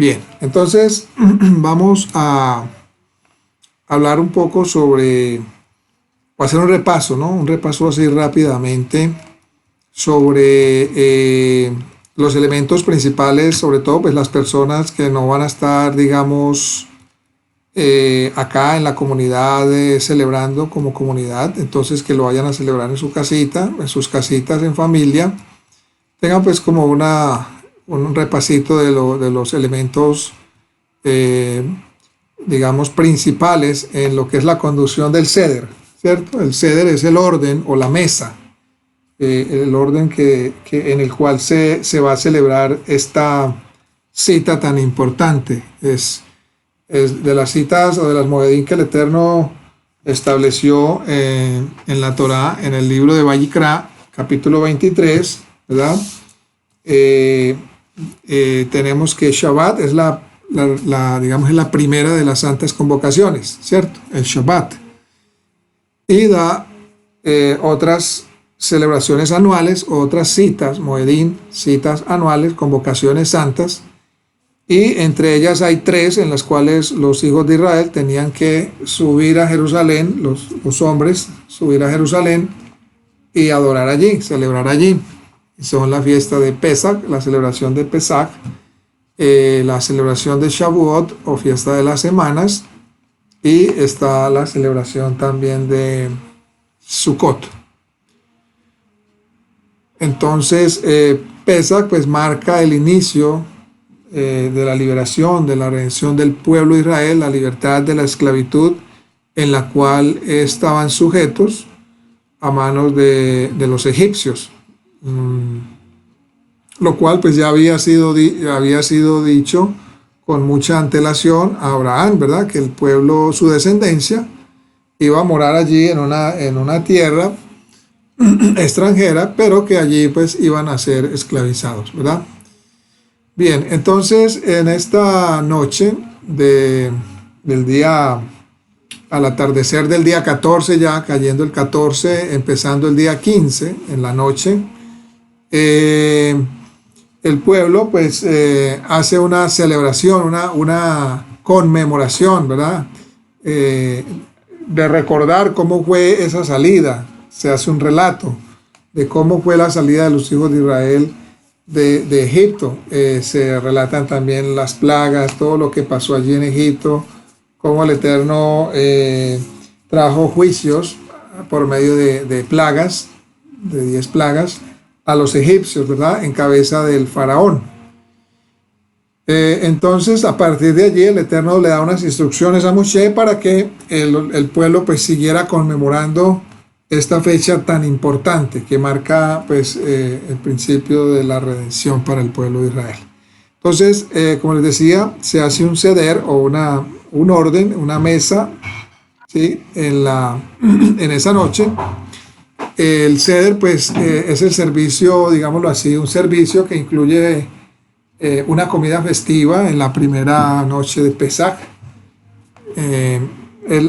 Bien, entonces vamos a hablar un poco sobre, o hacer un repaso, ¿no? Un repaso así rápidamente sobre los elementos principales, sobre todo pues las personas que no van a estar, digamos, acá en la comunidad celebrando como comunidad, entonces que lo vayan a celebrar en su casita, en sus casitas en familia, tengan pues como un repasito de los elementos, eh, digamos, principales en lo que es la conducción del Seder, ¿cierto? El Seder es el orden o la mesa, el orden en el cual se va a celebrar esta cita tan importante. Es de las citas o de las moedín que el Eterno estableció en la Torá, en el libro de Vayikra, capítulo 23, ¿verdad? Tenemos que Shabbat es digamos, es la primera de las santas convocaciones, ¿cierto? El Shabbat. Y da otras celebraciones anuales, otras citas, moedín, citas anuales, convocaciones santas, y entre ellas hay tres en las cuales los hijos de Israel tenían que subir a Jerusalén, los hombres, subir a Jerusalén y adorar allí, celebrar allí. Son la fiesta de Pesach, la celebración de Pesach, la celebración de Shavuot o fiesta de las semanas, y está la celebración también de Sukkot. Entonces, Pesach pues marca el inicio de la liberación, de la redención del pueblo de Israel, la libertad de la esclavitud en la cual estaban sujetos a manos de los egipcios. Lo cual pues ya había sido dicho con mucha antelación a Abraham, ¿verdad? Que el pueblo, su descendencia, iba a morar allí en una tierra extranjera, pero que allí pues iban a ser esclavizados, ¿verdad? Bien, entonces en esta noche del día, al atardecer del día 14, ya cayendo el 14, empezando el día 15, en la noche, el pueblo pues hace una celebración, una conmemoración, ¿verdad? De recordar cómo fue esa salida. Se hace un relato de cómo fue la salida de los hijos de Israel de Egipto. Se relatan también las plagas, todo lo que pasó allí en Egipto, cómo el Eterno trajo juicios por medio de plagas, de 10 plagas, a los egipcios, ¿verdad? En cabeza del faraón. Entonces, a partir de allí, el Eterno le da unas instrucciones a Moshe para que el pueblo pues siguiera conmemorando esta fecha tan importante que marca pues el principio de la redención para el pueblo de Israel. Entonces, como les decía, se hace un seder o un orden, una mesa, ¿sí? En esa noche. El seder pues es el servicio, digámoslo así, un servicio que incluye una comida festiva en la primera noche de Pesach.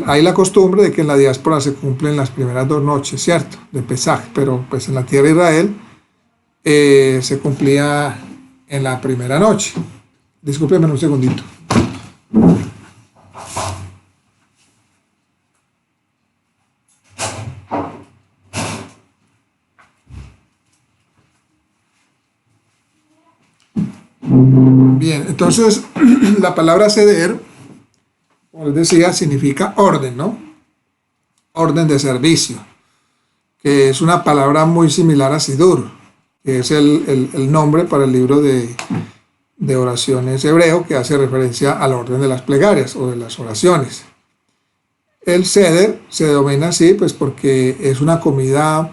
Hay la costumbre de que en la diáspora se cumplen las primeras 2 noches, ¿cierto? De Pesach, pero pues en la tierra de Israel se cumplía en la primera noche. Discúlpenme un segundito. Bien, entonces la palabra seder, como les decía, significa orden, ¿no? Orden de servicio, que es una palabra muy similar a Sidur, que es el nombre para el libro de oraciones hebreo que hace referencia al orden de las plegarias o de las oraciones. El seder se denomina así pues porque es una comida,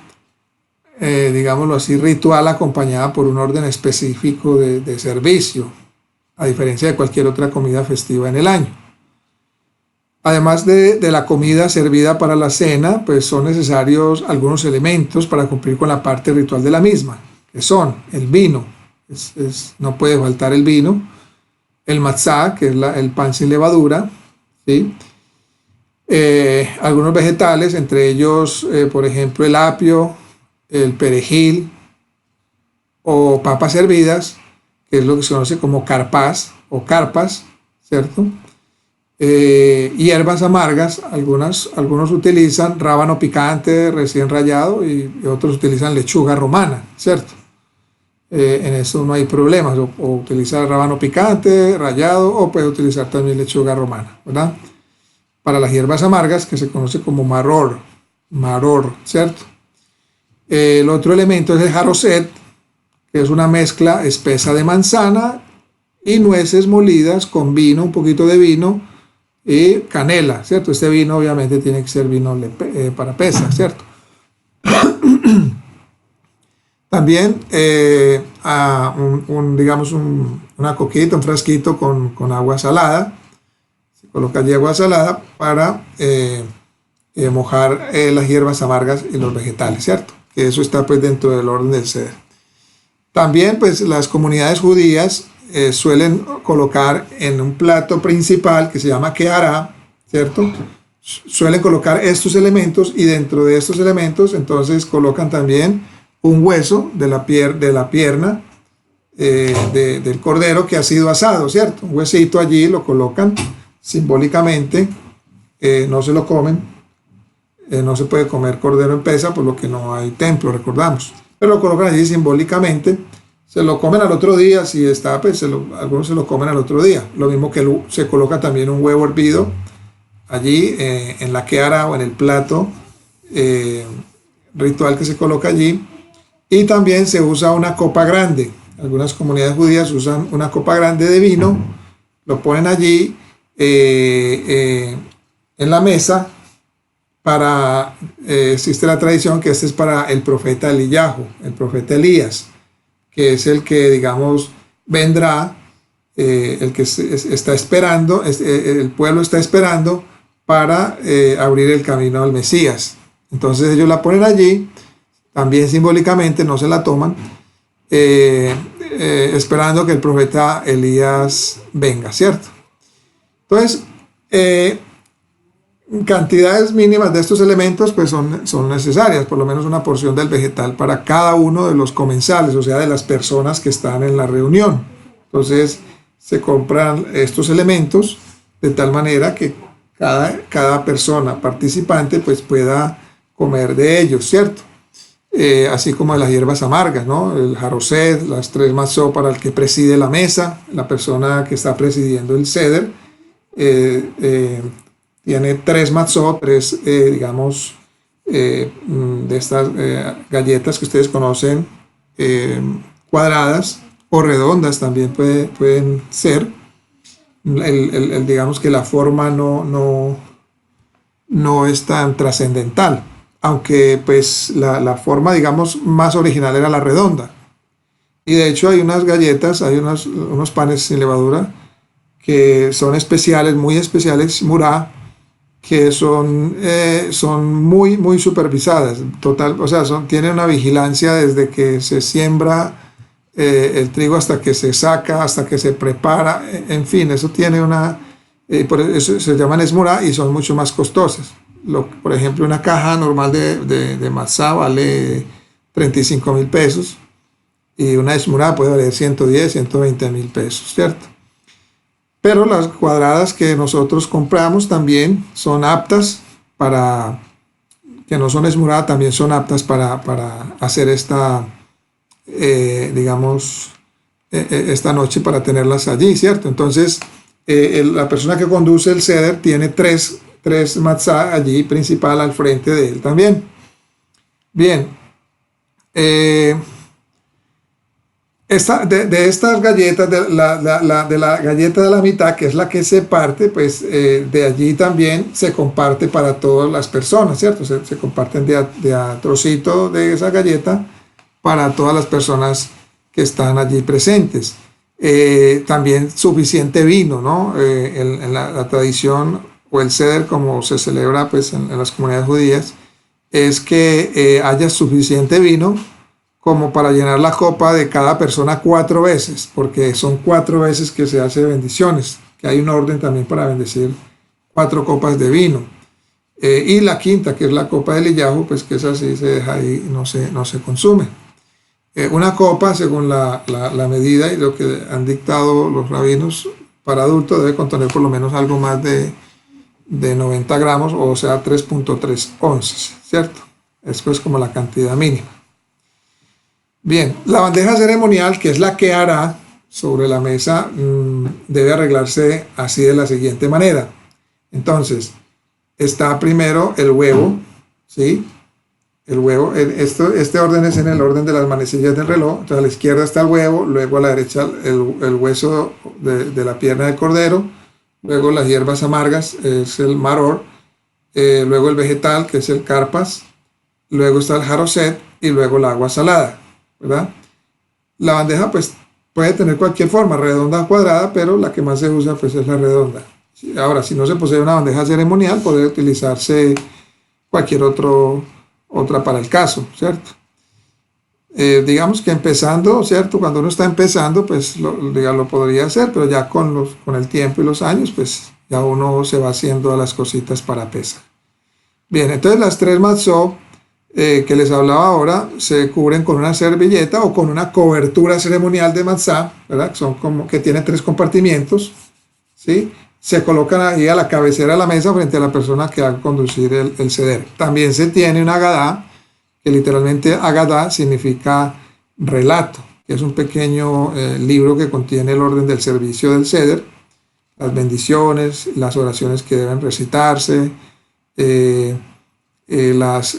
digámoslo así, ritual acompañada por un orden específico de servicio, a diferencia de cualquier otra comida festiva en el año. Además de la comida servida para la cena, pues son necesarios algunos elementos para cumplir con la parte ritual de la misma, que son el vino, no puede faltar el vino, el matzá, que es el pan sin levadura, ¿sí? Algunos vegetales, entre ellos, por ejemplo, el apio, el perejil o papas hervidas, que es lo que se conoce como carpaz, o carpas, ¿cierto? Hierbas amargas, algunos utilizan rábano picante recién rallado y otros utilizan lechuga romana, ¿cierto? En eso no hay problemas, o utilizar rábano picante, rallado, o puede utilizar también lechuga romana, ¿verdad? Para las hierbas amargas, que se conoce como maror, ¿cierto? El otro elemento es el jarocet, que es una mezcla espesa de manzana y nueces molidas con vino, un poquito de vino y canela, ¿cierto? Este vino obviamente tiene que ser vino para pesa, ¿cierto? También digamos una coquita, un frasquito con agua salada. Se coloca allí agua salada para mojar las hierbas amargas y los vegetales, ¿cierto? Que eso está pues dentro del orden del ceder. También pues las comunidades judías suelen colocar en un plato principal que se llama kehará, ¿cierto? Suelen colocar estos elementos y dentro de estos elementos entonces colocan también un hueso de la pierna del cordero que ha sido asado, ¿cierto? Un huesito allí lo colocan simbólicamente, no se lo comen, no se puede comer cordero en pesa por lo que no hay templo, recordamos, pero lo colocan allí simbólicamente. Se lo comen al otro día, si está, pues algunos se lo comen al otro día. Lo mismo que se coloca también un huevo hervido allí en la kehará o en el plato ritual que se coloca allí. Y también se usa una copa grande. Algunas comunidades judías usan una copa grande de vino, lo ponen allí en la mesa. Existe la tradición que este es para el profeta Eliyahu, el profeta Elías, que es el que, digamos, vendrá, el que está esperando, el pueblo está esperando para abrir el camino al Mesías. Entonces ellos la ponen allí, también simbólicamente, no se la toman, esperando que el profeta Elías venga, ¿cierto? Entonces, cantidades mínimas de estos elementos pues son necesarias, por lo menos una porción del vegetal para cada uno de los comensales, o sea, de las personas que están en la reunión. Entonces se compran estos elementos de tal manera que cada persona participante pues pueda comer de ellos, ¿cierto? Así como de las hierbas amargas, ¿no? El jarocet, las 3 matzot para el que preside la mesa, la persona que está presidiendo el seder, tiene 3 matzot, 3, digamos, de estas galletas que ustedes conocen, cuadradas o redondas también pueden ser. Digamos que la forma no es tan trascendental, aunque pues la forma, digamos, más original era la redonda. Y de hecho hay unas galletas, hay unos panes sin levadura que son especiales, muy especiales, murá, que son muy supervisadas, total, o sea, tienen una vigilancia desde que se siembra el trigo hasta que se saca, hasta que se prepara, en fin, eso tiene por eso se llaman esmurá y son mucho más costosas. Por ejemplo, una caja normal de matzá vale 35.000 pesos y una esmurá puede valer 110, 120.000 pesos, ¿cierto? Pero las cuadradas que nosotros compramos también son aptas que no son esmurá, también son aptas para hacer esta noche, para tenerlas allí, ¿cierto? Entonces, la persona que conduce el seder tiene tres matzá allí principal al frente de él también. Bien. De estas galletas, de la galleta de la mitad, que es la que se parte, pues de allí también se comparte para todas las personas, ¿cierto? Se comparten de a trocito de esa galleta para todas las personas que están allí presentes. También suficiente vino, ¿no? En la tradición o el seder, como se celebra pues en las comunidades judías, es que haya suficiente vino como para llenar la copa de cada persona 4 veces, porque son 4 veces que se hace bendiciones, que hay un orden también para bendecir 4 copas de vino. Y la quinta, que es la copa de Eliyahu, pues que esa sí se deja ahí, no se consume. Una copa, según la medida y lo que han dictado los rabinos, para adulto debe contener por lo menos algo más de 90 gramos, o sea, 3.3 onzas, ¿cierto? Esto es como la cantidad mínima. Bien, la bandeja ceremonial, que es la que hará sobre la mesa, debe arreglarse así de la siguiente manera. Entonces, está primero el huevo, ¿sí? El huevo, este orden es en el orden de las manecillas del reloj. Entonces a la izquierda está el huevo, luego a la derecha el hueso de la pierna del cordero, luego las hierbas amargas, es el maror, luego el vegetal, que es el carpas, luego está el jaroset y luego el agua salada, ¿verdad? La bandeja pues puede tener cualquier forma, redonda o cuadrada, pero la que más se usa pues es la redonda. Ahora, si no se posee una bandeja ceremonial, puede utilizarse cualquier otra para el caso, ¿cierto? Digamos que empezando, ¿cierto? Cuando uno está empezando, pues lo podría hacer, pero ya con el tiempo y los años, pues ya uno se va haciendo a las cositas para pesar. Bien, entonces las tres matzot que les hablaba ahora se cubren con una servilleta o con una cobertura ceremonial de matzá, ¿verdad? Son como que tienen tres compartimientos, ¿sí? Se colocan ahí a la cabecera de la mesa frente a la persona que va a conducir el seder. También se tiene una agadá, que literalmente agadá significa relato, que es un pequeño libro que contiene el orden del servicio del seder, las bendiciones, las oraciones que deben recitarse, las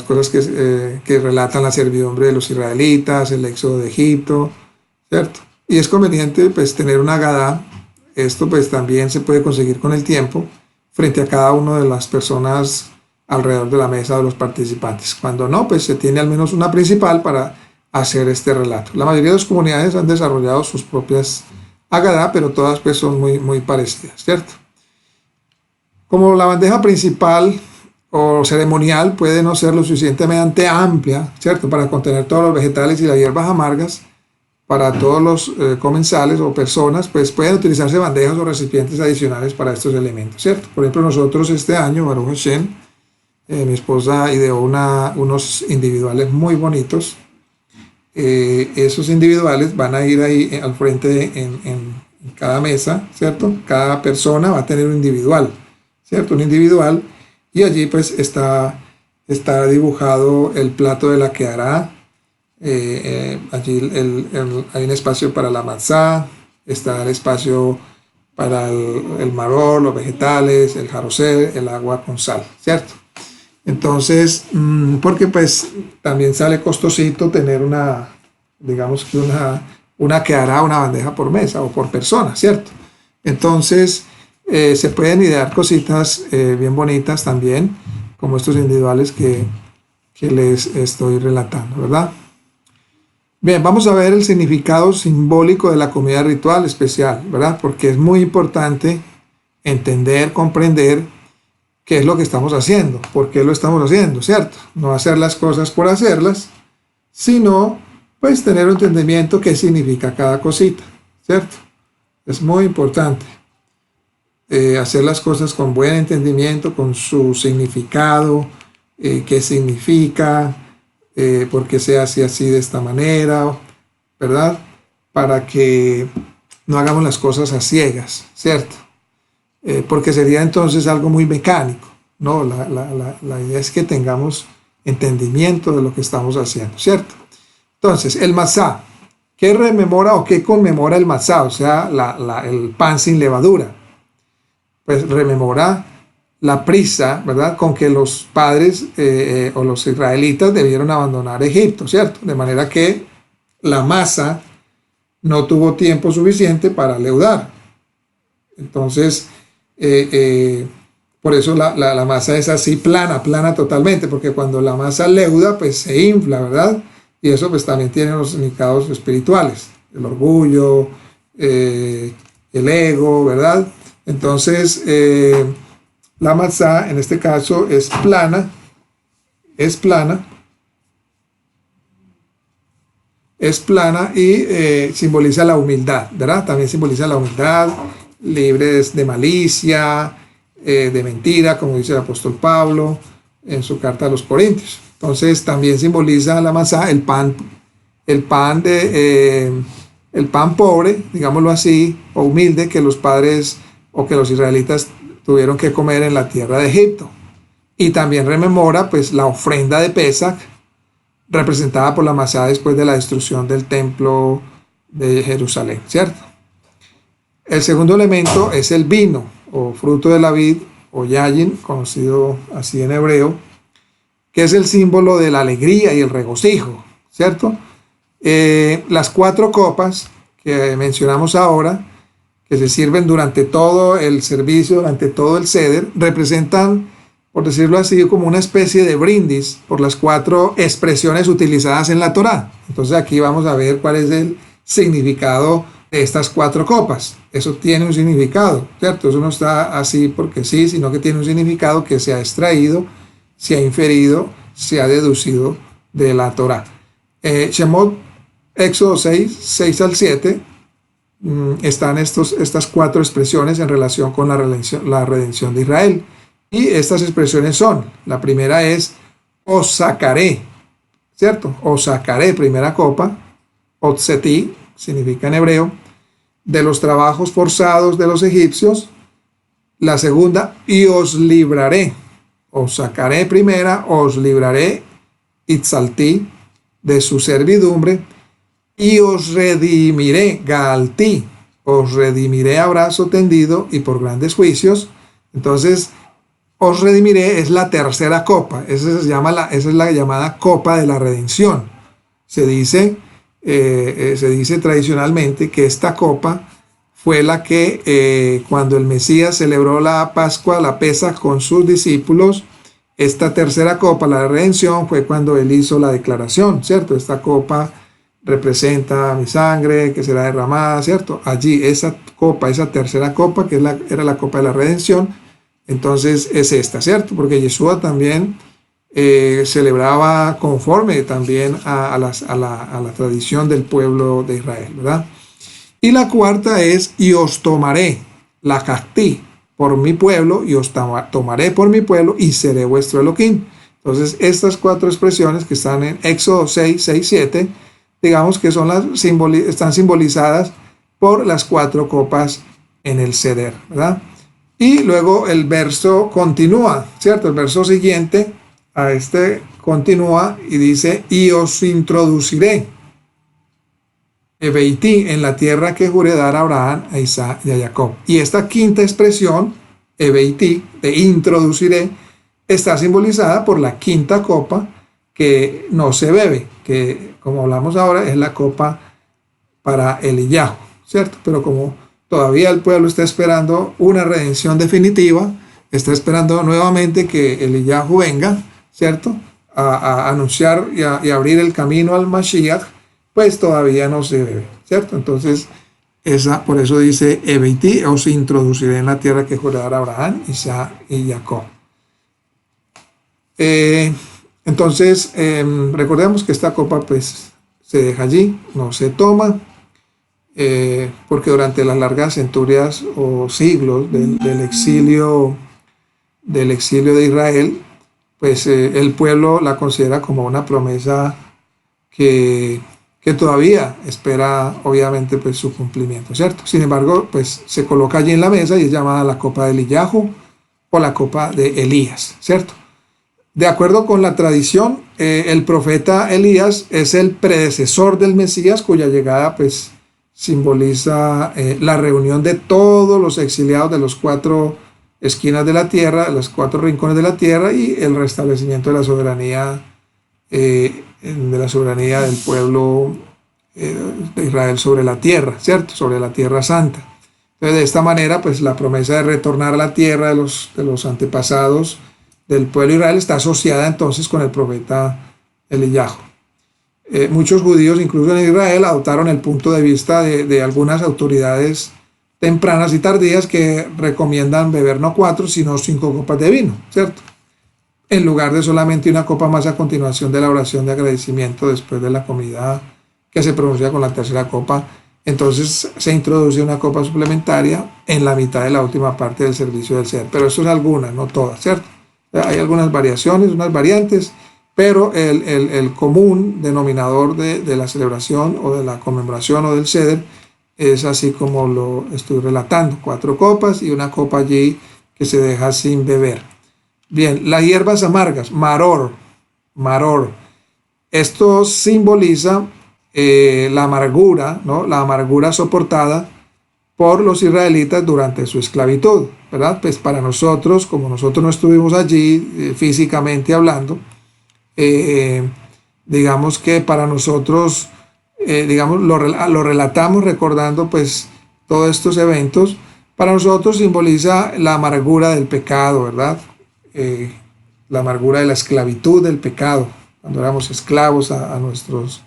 cosas que relatan la servidumbre de los israelitas, el éxodo de Egipto, ¿cierto? Y es conveniente pues tener una agadá. Esto pues también se puede conseguir con el tiempo frente a cada una de las personas alrededor de la mesa de los participantes. Cuando no, pues se tiene al menos una principal para hacer este relato. La mayoría de las comunidades han desarrollado sus propias agadá, pero todas pues son muy parecidas, ¿cierto? Como la bandeja principal o ceremonial puede no ser lo suficientemente amplia, ¿cierto?, para contener todos los vegetales y las hierbas amargas, para todos los comensales o personas, pues pueden utilizarse bandejas o recipientes adicionales para estos elementos, ¿cierto? Por ejemplo, nosotros este año, Baruch Hashem, mi esposa ideó unos individuales muy bonitos. Esos individuales van a ir ahí al frente en cada mesa, ¿cierto? Cada persona va a tener un individual, ¿cierto? Un individual, y allí pues está dibujado el plato de la que hará. Allí hay un espacio para la matzá, está el espacio para el maror, los vegetales, el jaroset, el agua con sal, ¿cierto? Entonces, porque pues también sale costosito tener digamos que una que hará una bandeja por mesa o por persona, ¿cierto? Entonces, se pueden idear cositas bien bonitas también, como estos individuales que les estoy relatando, ¿verdad? Bien, vamos a ver el significado simbólico de la comida ritual especial, ¿verdad? Porque es muy importante entender, comprender qué es lo que estamos haciendo, por qué lo estamos haciendo, ¿cierto? No hacer las cosas por hacerlas, sino pues tener un entendimiento qué significa cada cosita, ¿cierto? Es muy importante hacer las cosas con buen entendimiento, con su significado, qué significa, por qué se hace así de esta manera, ¿verdad? Para que no hagamos las cosas a ciegas, ¿cierto? Porque sería entonces algo muy mecánico, ¿no? La idea es que tengamos entendimiento de lo que estamos haciendo, ¿cierto? Entonces, el matzá, ¿qué rememora o qué conmemora el matzá? O sea, el pan sin levadura. Pues rememora la prisa, ¿verdad?, con que los padres o los israelitas debieron abandonar Egipto, ¿cierto? De manera que la masa no tuvo tiempo suficiente para leudar. Entonces, por eso la masa es así plana totalmente, porque cuando la masa leuda, pues se infla, ¿verdad? Y eso pues también tiene los significados espirituales, el orgullo, el ego, ¿verdad? Entonces, la matzá en este caso es plana y simboliza la humildad, ¿verdad? También simboliza la humildad, libres de malicia, de mentira, como dice el apóstol Pablo en su carta a los Corintios. Entonces también simboliza la matzá, el pan el pan pobre, digámoslo así, o humilde, que los padres o que los israelitas tuvieron que comer en la tierra de Egipto. Y también rememora pues la ofrenda de Pesach, representada por la masá después de la destrucción del templo de Jerusalén, ¿cierto? El segundo elemento es el vino, o fruto de la vid, o yayin, conocido así en hebreo, que es el símbolo de la alegría y el regocijo, ¿cierto? Las 4 copas que mencionamos ahora, que se sirven durante todo el servicio, durante todo el seder, representan, por decirlo así, como una especie de brindis por las 4 expresiones utilizadas en la Torá. Entonces aquí vamos a ver cuál es el significado de estas 4 copas. Eso tiene un significado, ¿cierto? Eso no está así porque sí, sino que tiene un significado que se ha extraído, se ha inferido, se ha deducido de la Torá. Shemot, Éxodo 6 al 7, están estas 4 expresiones en relación con la redención de Israel. Y estas expresiones son, la primera es, os sacaré, ¿cierto? Os sacaré, primera copa, otseti, significa en hebreo, de los trabajos forzados de los egipcios. La segunda, y os libraré, os sacaré primera, os libraré, itzalti, de su servidumbre, y os redimiré, gaalti, os redimiré a brazo tendido y por grandes juicios. Entonces, os redimiré es la tercera copa, esa es la llamada copa de la redención. Se dice tradicionalmente que esta copa fue la que cuando el Mesías celebró la Pascua, la Pesaj con sus discípulos, esta tercera copa, la redención, fue cuando él hizo la declaración, ¿cierto? Esta copa representa mi sangre que será derramada, ¿cierto? Allí esa copa, esa tercera copa, que era la copa de la redención, entonces es esta, ¿cierto? Porque Yeshua también celebraba conforme también a la tradición del pueblo de Israel, ¿verdad? Y la cuarta es, y os tomaré, la cactí, por mi pueblo, y os tomaré por mi pueblo, y seré vuestro Elohim. Entonces, estas 4 expresiones que están en Éxodo 6, 7, digamos que están simbolizadas por las 4 copas en el Seder, ¿verdad? Y luego el verso continúa, ¿cierto? El verso siguiente a este continúa y dice, y os introduciré Ebeití, en la tierra que juré dar a Abraham, a Isaac y a Jacob. Y esta quinta expresión, Ebeití, de introduciré, está simbolizada por la quinta copa que no se bebe, que como hablamos ahora es la copa para Eliyahu, ¿cierto? Pero como todavía el pueblo está esperando una redención definitiva, está esperando nuevamente que Eliyahu venga, ¿cierto? A anunciar y a abrir el camino al Mashiach, pues todavía no se bebe, ¿cierto? Entonces, por eso dice, Ebeití, os introduciré en la tierra que juré dar a Abraham, Isaac y Jacob. Entonces, recordemos que esta copa pues se deja allí, no se toma, porque durante las largas centurias o siglos del exilio de Israel, pues el pueblo la considera como una promesa que todavía espera obviamente pues su cumplimiento, ¿cierto? Sin embargo, pues se coloca allí en la mesa y es llamada la copa de Eliyahu o la copa de Elías, ¿cierto? De acuerdo con la tradición, el profeta Elías es el predecesor del Mesías, cuya llegada pues simboliza la reunión de todos los exiliados de las 4 esquinas de la tierra, de los 4 rincones de la tierra, y el restablecimiento de la soberanía del pueblo de Israel sobre la tierra, ¿cierto? Sobre la tierra santa. Entonces, de esta manera, pues la promesa de retornar a la tierra de los antepasados del pueblo de Israel está asociada entonces con el profeta Eliyahu. Muchos judíos, incluso en Israel, adoptaron el punto de vista de algunas autoridades tempranas y tardías que recomiendan beber no 4, sino 5 copas de vino, ¿cierto? En lugar de solamente una copa más a continuación de la oración de agradecimiento después de la comida que se pronuncia con la tercera copa. Entonces se introduce una copa suplementaria en la mitad de la última parte del servicio del Seder. Pero eso es algunas, no todas, ¿cierto? Hay algunas variaciones, unas variantes, pero el común denominador de la celebración o de la conmemoración o del ceder es así como lo estoy relatando: 4 copas y una copa allí que se deja sin beber. Bien, las hierbas amargas, maror, maror. Esto simboliza la amargura, ¿no? La amargura soportada por los israelitas durante su esclavitud, ¿verdad? Pues para nosotros, como nosotros no estuvimos allí físicamente hablando, digamos que para nosotros, digamos, lo relatamos recordando pues todos estos eventos. Para nosotros simboliza la amargura del pecado, ¿verdad? La amargura de la esclavitud del pecado, cuando éramos esclavos a nuestros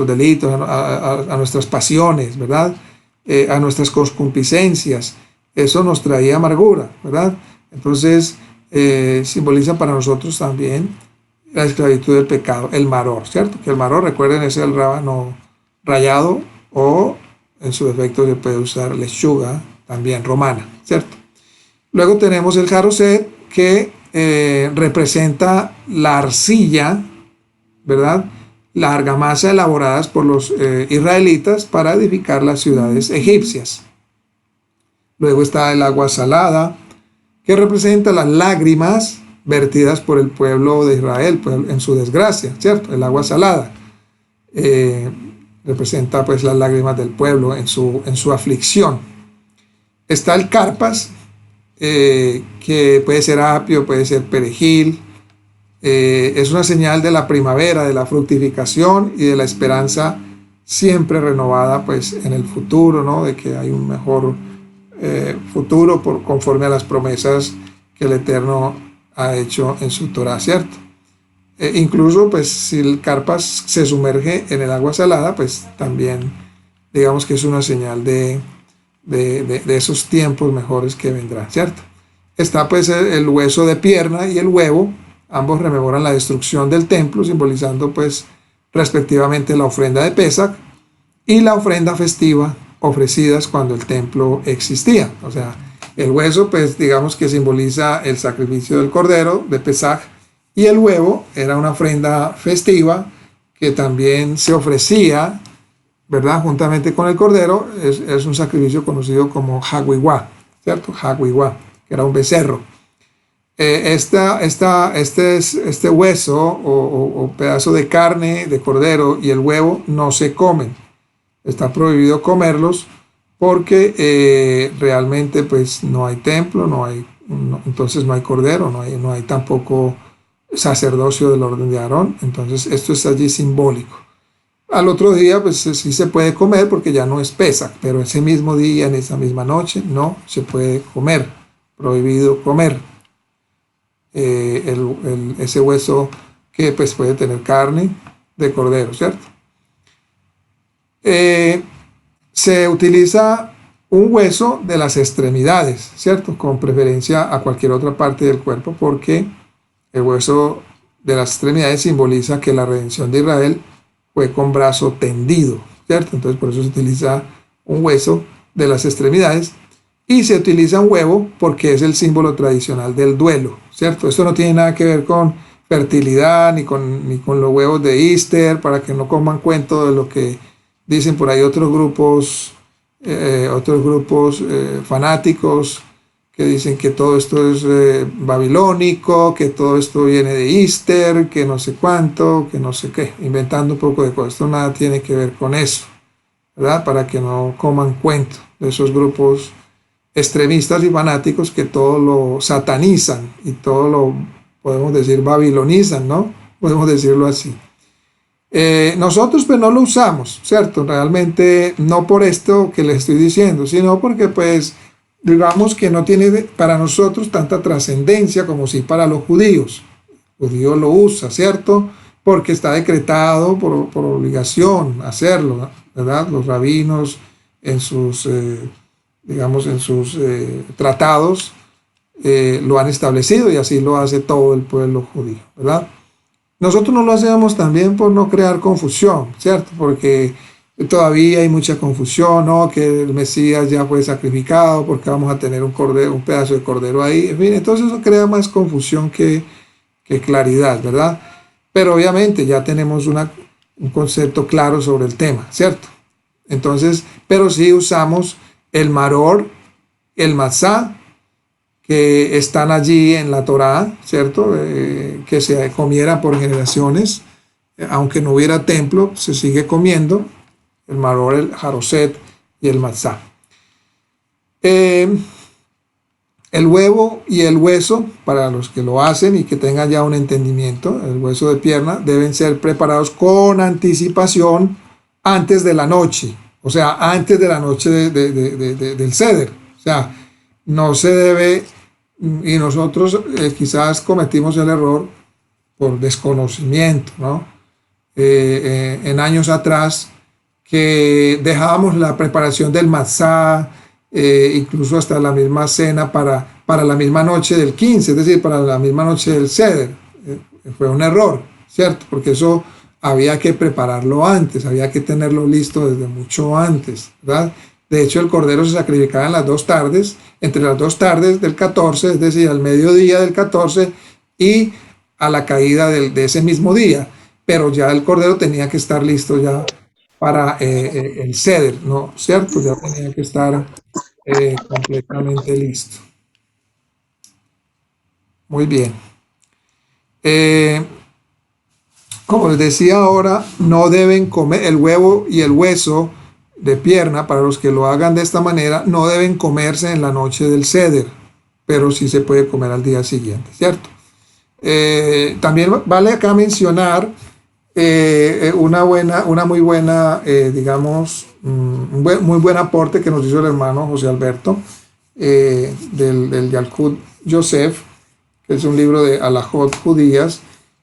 delitos, a nuestras pasiones, ¿verdad? A nuestras concupiscencias. Eso nos traía amargura, ¿verdad? Entonces, simboliza para nosotros también la esclavitud del pecado, el maror, ¿cierto? Que el maror, recuerden, es el rábano rallado, o en su defecto se puede usar lechuga, también romana, ¿cierto? Luego tenemos el jaroset, que representa la arcilla, ¿verdad? La argamasa elaboradas por los israelitas para edificar las ciudades egipcias. Luego está el agua salada, que representa las lágrimas vertidas por el pueblo de Israel en su desgracia, ¿cierto? El agua salada representa pues las lágrimas del pueblo en su aflicción. Está el carpas, que puede ser apio, puede ser perejil. Es una señal de la primavera, de la fructificación y de la esperanza siempre renovada pues en el futuro, ¿no? De que hay un mejor futuro conforme a las promesas que el Eterno ha hecho en su Torah, ¿cierto? Incluso pues si el carpas se sumerge en el agua salada, pues también digamos que es una señal de esos tiempos mejores que vendrán, ¿cierto? Está pues el hueso de pierna y el huevo. Ambos rememoran la destrucción del templo, simbolizando pues respectivamente la ofrenda de Pesach y la ofrenda festiva ofrecidas cuando el templo existía. O sea, el hueso pues digamos que simboliza el sacrificio del cordero de Pesach, y el huevo era una ofrenda festiva que también se ofrecía, ¿verdad? Juntamente con el cordero. Es un sacrificio conocido como Hagwigwah, ¿cierto? Hagwigwah, que era un becerro. Este hueso o pedazo de carne de cordero y el huevo no se comen. Está prohibido comerlos porque realmente pues no hay templo, entonces no hay cordero, no hay tampoco sacerdocio del orden de Aarón. Entonces esto es allí simbólico. Al otro día pues sí se puede comer porque ya no es Pesach, pero ese mismo día, en esa misma noche, no se puede comer. Prohibido comer ese hueso que pues puede tener carne de cordero, ¿cierto? Se utiliza un hueso de las extremidades, ¿cierto? Con preferencia a cualquier otra parte del cuerpo, porque el hueso de las extremidades simboliza que la redención de Israel fue con brazo tendido, ¿cierto? Entonces por eso se utiliza un hueso de las extremidades. Y se utiliza un huevo porque es el símbolo tradicional del duelo, ¿cierto? Esto no tiene nada que ver con fertilidad ni con los huevos de Easter, para que no coman cuento de lo que dicen por ahí otros grupos fanáticos que dicen que todo esto es babilónico, que todo esto viene de Easter, que no sé cuánto, que no sé qué, inventando un poco de cosas. Esto nada tiene que ver con eso, ¿verdad? Para que no coman cuento de esos grupos extremistas y fanáticos que todo lo satanizan y todo lo, podemos decir, babilonizan, ¿no? Podemos decirlo así. Nosotros pues no lo usamos, ¿cierto? Realmente no por esto que les estoy diciendo, sino porque pues digamos que no tiene para nosotros tanta trascendencia como sí para los judíos. El judío lo usa, ¿cierto? Porque está decretado por obligación hacerlo, ¿verdad? Los rabinos en sus tratados lo han establecido, y así lo hace todo el pueblo judío, ¿verdad? Nosotros no lo hacemos también por no crear confusión, ¿cierto? Porque todavía hay mucha confusión, ¿no? Que el Mesías ya fue sacrificado, porque vamos a tener un pedazo de cordero ahí. En fin, entonces eso crea más confusión que claridad, ¿verdad? pero obviamente ya tenemos un concepto claro sobre el tema, ¿cierto? Entonces, pero sí usamos el maror, el matzá, que están allí en la Torá, ¿cierto? Que se comiera por generaciones, aunque no hubiera templo, se sigue comiendo el maror, el jaroset y el matzá. El huevo y el hueso, para los que lo hacen y que tengan ya un entendimiento, el hueso de pierna, deben ser preparados con anticipación antes de la noche, o sea, antes de la noche del Seder. O sea, no se debe, y nosotros quizás cometimos el error por desconocimiento, ¿no? En años atrás, que dejábamos la preparación del matzá, incluso hasta la misma cena para la misma noche del 15, es decir, para la misma noche del Seder. Fue un error, ¿cierto? Porque eso había que prepararlo antes, había que tenerlo listo desde mucho antes, ¿verdad? De hecho, el cordero se sacrificaba en las 2 tardes, entre las 2 tardes del 14, es decir, al mediodía del 14 y a la caída de ese mismo día. Pero ya el cordero tenía que estar listo ya para el Seder, ¿no? ¿Cierto? Ya tenía que estar completamente listo. Muy bien. Como les decía ahora, no deben comer el huevo y el hueso de pierna, para los que lo hagan de esta manera, no deben comerse en la noche del Seder, pero sí se puede comer al día siguiente, ¿cierto? También vale acá mencionar una muy buena, digamos, muy buen aporte que nos hizo el hermano José Alberto del Yalkut Yosef, que es un libro de alajot judías.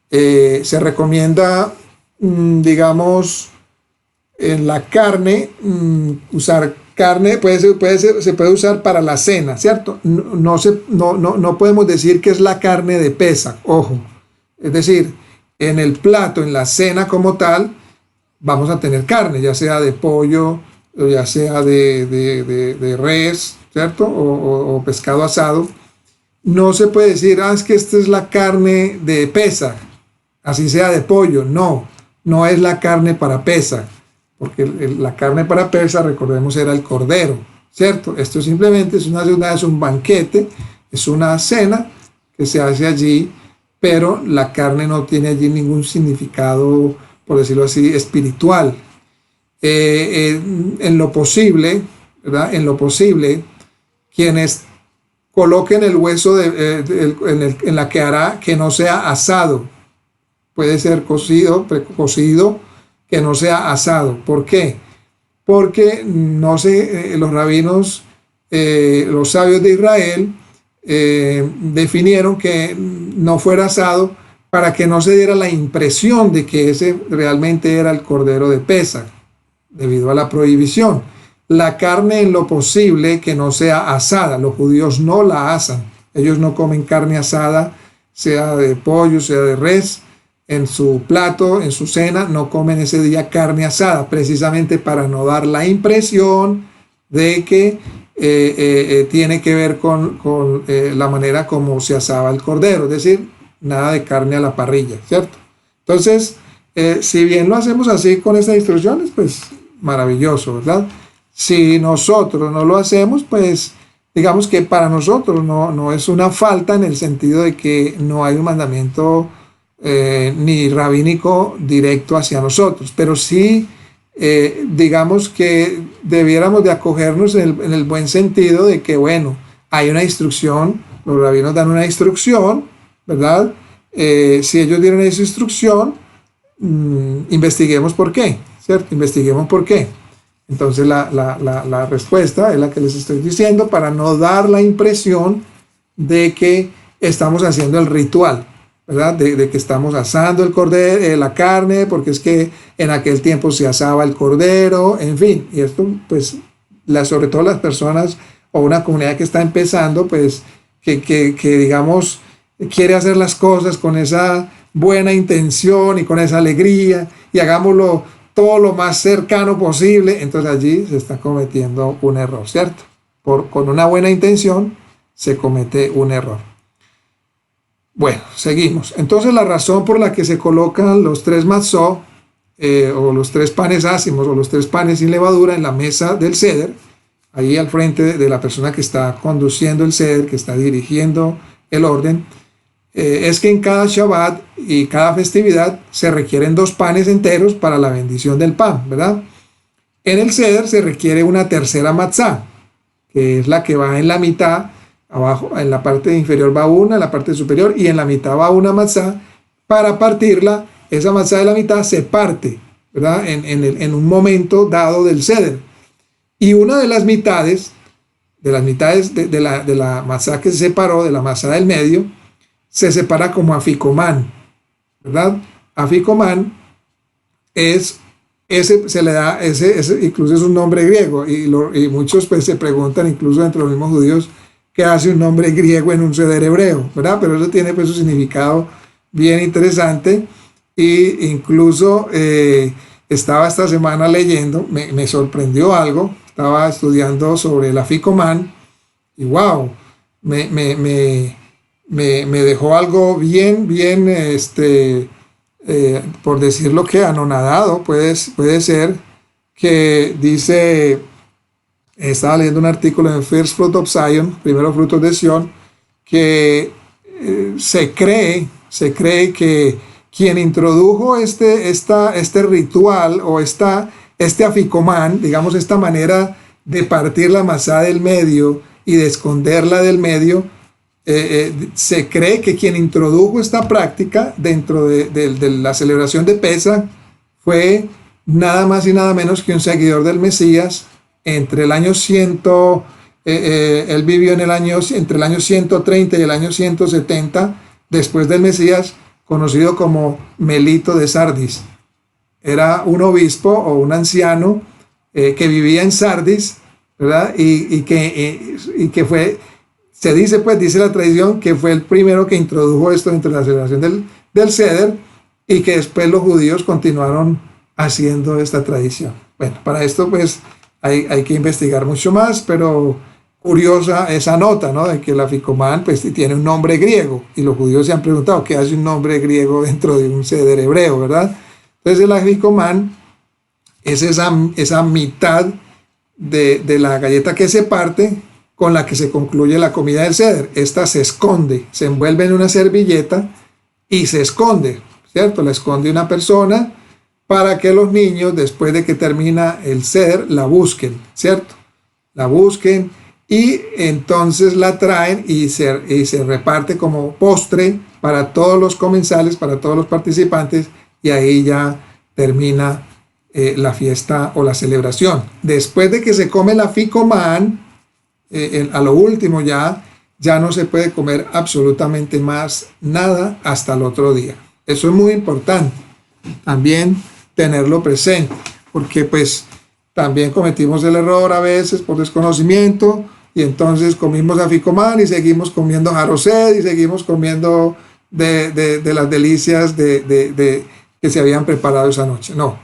Se recomienda, digamos, en la carne, usar carne, se puede usar para la cena, ¿cierto? No podemos decir que es la carne de Pesaj, ojo. Es decir, en el plato, en la cena como tal, vamos a tener carne, ya sea de pollo, o ya sea de res, ¿cierto? O pescado asado. No se puede decir, es que esta es la carne de Pesaj, así sea de pollo. No es la carne para Pesaj, porque la carne para Pesaj, recordemos, era el cordero, ¿cierto? Esto simplemente es un banquete, es una cena que se hace allí, pero la carne no tiene allí ningún significado, por decirlo así, espiritual. En lo posible, ¿verdad? En lo posible, quienes coloquen el hueso en la que hará, que no sea asado. Puede ser cocido, precocido, que no sea asado. ¿Por qué? Porque no sé, los rabinos, los sabios de Israel, definieron que no fuera asado para que no se diera la impresión de que ese realmente era el cordero de Pesaj, debido a la prohibición. La carne en lo posible que no sea asada. Los judíos no la asan. Ellos no comen carne asada, sea de pollo, sea de res. En su plato, en su cena, no comen ese día carne asada, precisamente para no dar la impresión de que tiene que ver con la manera como se asaba el cordero. Es decir, nada de carne a la parrilla, ¿cierto? Entonces, si bien lo hacemos así con estas instrucciones, pues maravilloso, ¿verdad? Si nosotros no lo hacemos, pues digamos que para nosotros no es una falta, en el sentido de que no hay un mandamiento ni rabínico directo hacia nosotros, pero sí digamos que debiéramos de acogernos en el buen sentido de que, bueno, hay una instrucción, los rabinos dan una instrucción, ¿verdad? Si ellos dieron esa instrucción, investiguemos por qué, ¿cierto? Investiguemos por qué. Entonces la respuesta es la que les estoy diciendo, para no dar la impresión de que estamos haciendo el ritual, ¿verdad? De que estamos asando el cordero, la carne, porque es que en aquel tiempo se asaba el cordero, en fin. Y esto, pues, sobre todo las personas o una comunidad que está empezando, pues, que digamos, quiere hacer las cosas con esa buena intención y con esa alegría, y hagámoslo todo lo más cercano posible. Entonces allí se está cometiendo un error, ¿cierto? Con una buena intención se comete un error. Bueno, seguimos. Entonces la razón por la que se colocan los tres matzot, o los tres panes ácimos, o los tres panes sin levadura en la mesa del ceder, ahí al frente de la persona que está conduciendo el ceder, que está dirigiendo el orden, es que en cada Shabbat y cada festividad se requieren dos panes enteros para la bendición del pan, ¿verdad? En el ceder se requiere una tercera matzá, que es la que va en la mitad, abajo, en la parte inferior va una, en la parte superior, y en la mitad va una matzá. Para partirla, esa matzá de la mitad se parte, ¿verdad? En un momento dado del ceder. Y una de las mitades, de la matzá que se separó, de la matzá del medio, se separa como aficomán, ¿verdad? Aficomán es, se le da, incluso es un nombre griego, y muchos pues se preguntan, incluso entre los mismos judíos, qué hace un nombre griego en un ceder hebreo, ¿verdad? Pero eso tiene pues su significado bien interesante, y incluso estaba esta semana leyendo, me sorprendió algo, estaba estudiando sobre el aficomán, y wow, me dejó algo bien, por decirlo que anonadado, puede ser, que dice, estaba leyendo un artículo en First Fruit of Zion, primeros frutos de Sion, que se cree que quien introdujo este ritual, o este aficomán, digamos, esta manera de partir la masá del medio y de esconderla del medio, se cree que quien introdujo esta práctica dentro de la celebración de Pesach fue nada más y nada menos que un seguidor del Mesías entre el año 100, él vivió entre el año 130 y el año 170 después del Mesías, conocido como Melito de Sardis. Era un obispo o un anciano que vivía en Sardis, ¿verdad? Y que fue... Se dice, pues, dice la tradición, que fue el primero que introdujo esto dentro de la celebración del ceder, y que después los judíos continuaron haciendo esta tradición. Bueno, para esto, pues, hay que investigar mucho más, pero curiosa esa nota, ¿no? De que el aficomán, pues, tiene un nombre griego, y los judíos se han preguntado, ¿qué hace un nombre griego dentro de un ceder hebreo, verdad? Entonces, el aficomán es esa mitad de la galleta que se parte, con la que se concluye la comida del ceder. Esta se esconde, se envuelve en una servilleta y se esconde, ¿cierto? La esconde una persona para que los niños, después de que termina el ceder, la busquen, ¿cierto? La busquen, y entonces la traen y se reparte como postre para todos los comensales, para todos los participantes, y ahí ya termina la fiesta o la celebración. Después de que se come la ficomán, a lo último ya no se puede comer absolutamente más nada hasta el otro día. Eso es muy importante también tenerlo presente, porque pues también cometimos el error a veces por desconocimiento, y entonces comimos aficomán y seguimos comiendo jarosed y seguimos comiendo de las delicias que se habían preparado esa noche. No,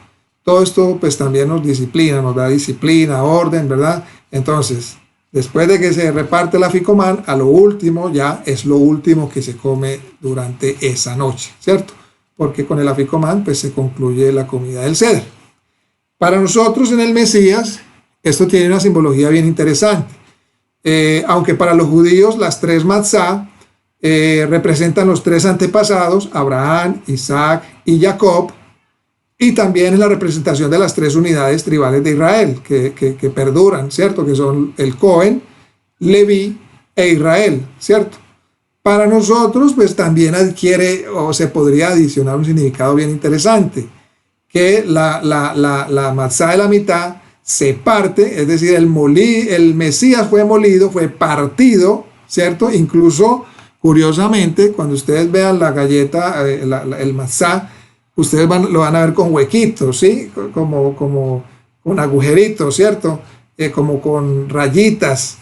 todo esto pues también nos disciplina, nos da disciplina, orden, ¿verdad? Entonces, después de que se reparte el aficomán, a lo último ya es lo último que se come durante esa noche, ¿cierto? Porque con el aficomán pues se concluye la comida del ceder. Para nosotros en el Mesías, esto tiene una simbología bien interesante. Aunque para los judíos las tres matzá representan los tres antepasados, Abraham, Isaac y Jacob, y también es la representación de las tres unidades tribales de Israel que perduran, ¿cierto? Que son el Cohen, Leví e Israel, ¿cierto? Para nosotros, pues también adquiere, o se podría adicionar, un significado bien interesante, que la matzá de la mitad se parte, es decir, el Mesías fue molido, fue partido, ¿cierto? Incluso, curiosamente, cuando ustedes vean la galleta, el matzá, ustedes lo van a ver con huequitos, ¿sí? Como con agujeritos, ¿cierto? Como con rayitas.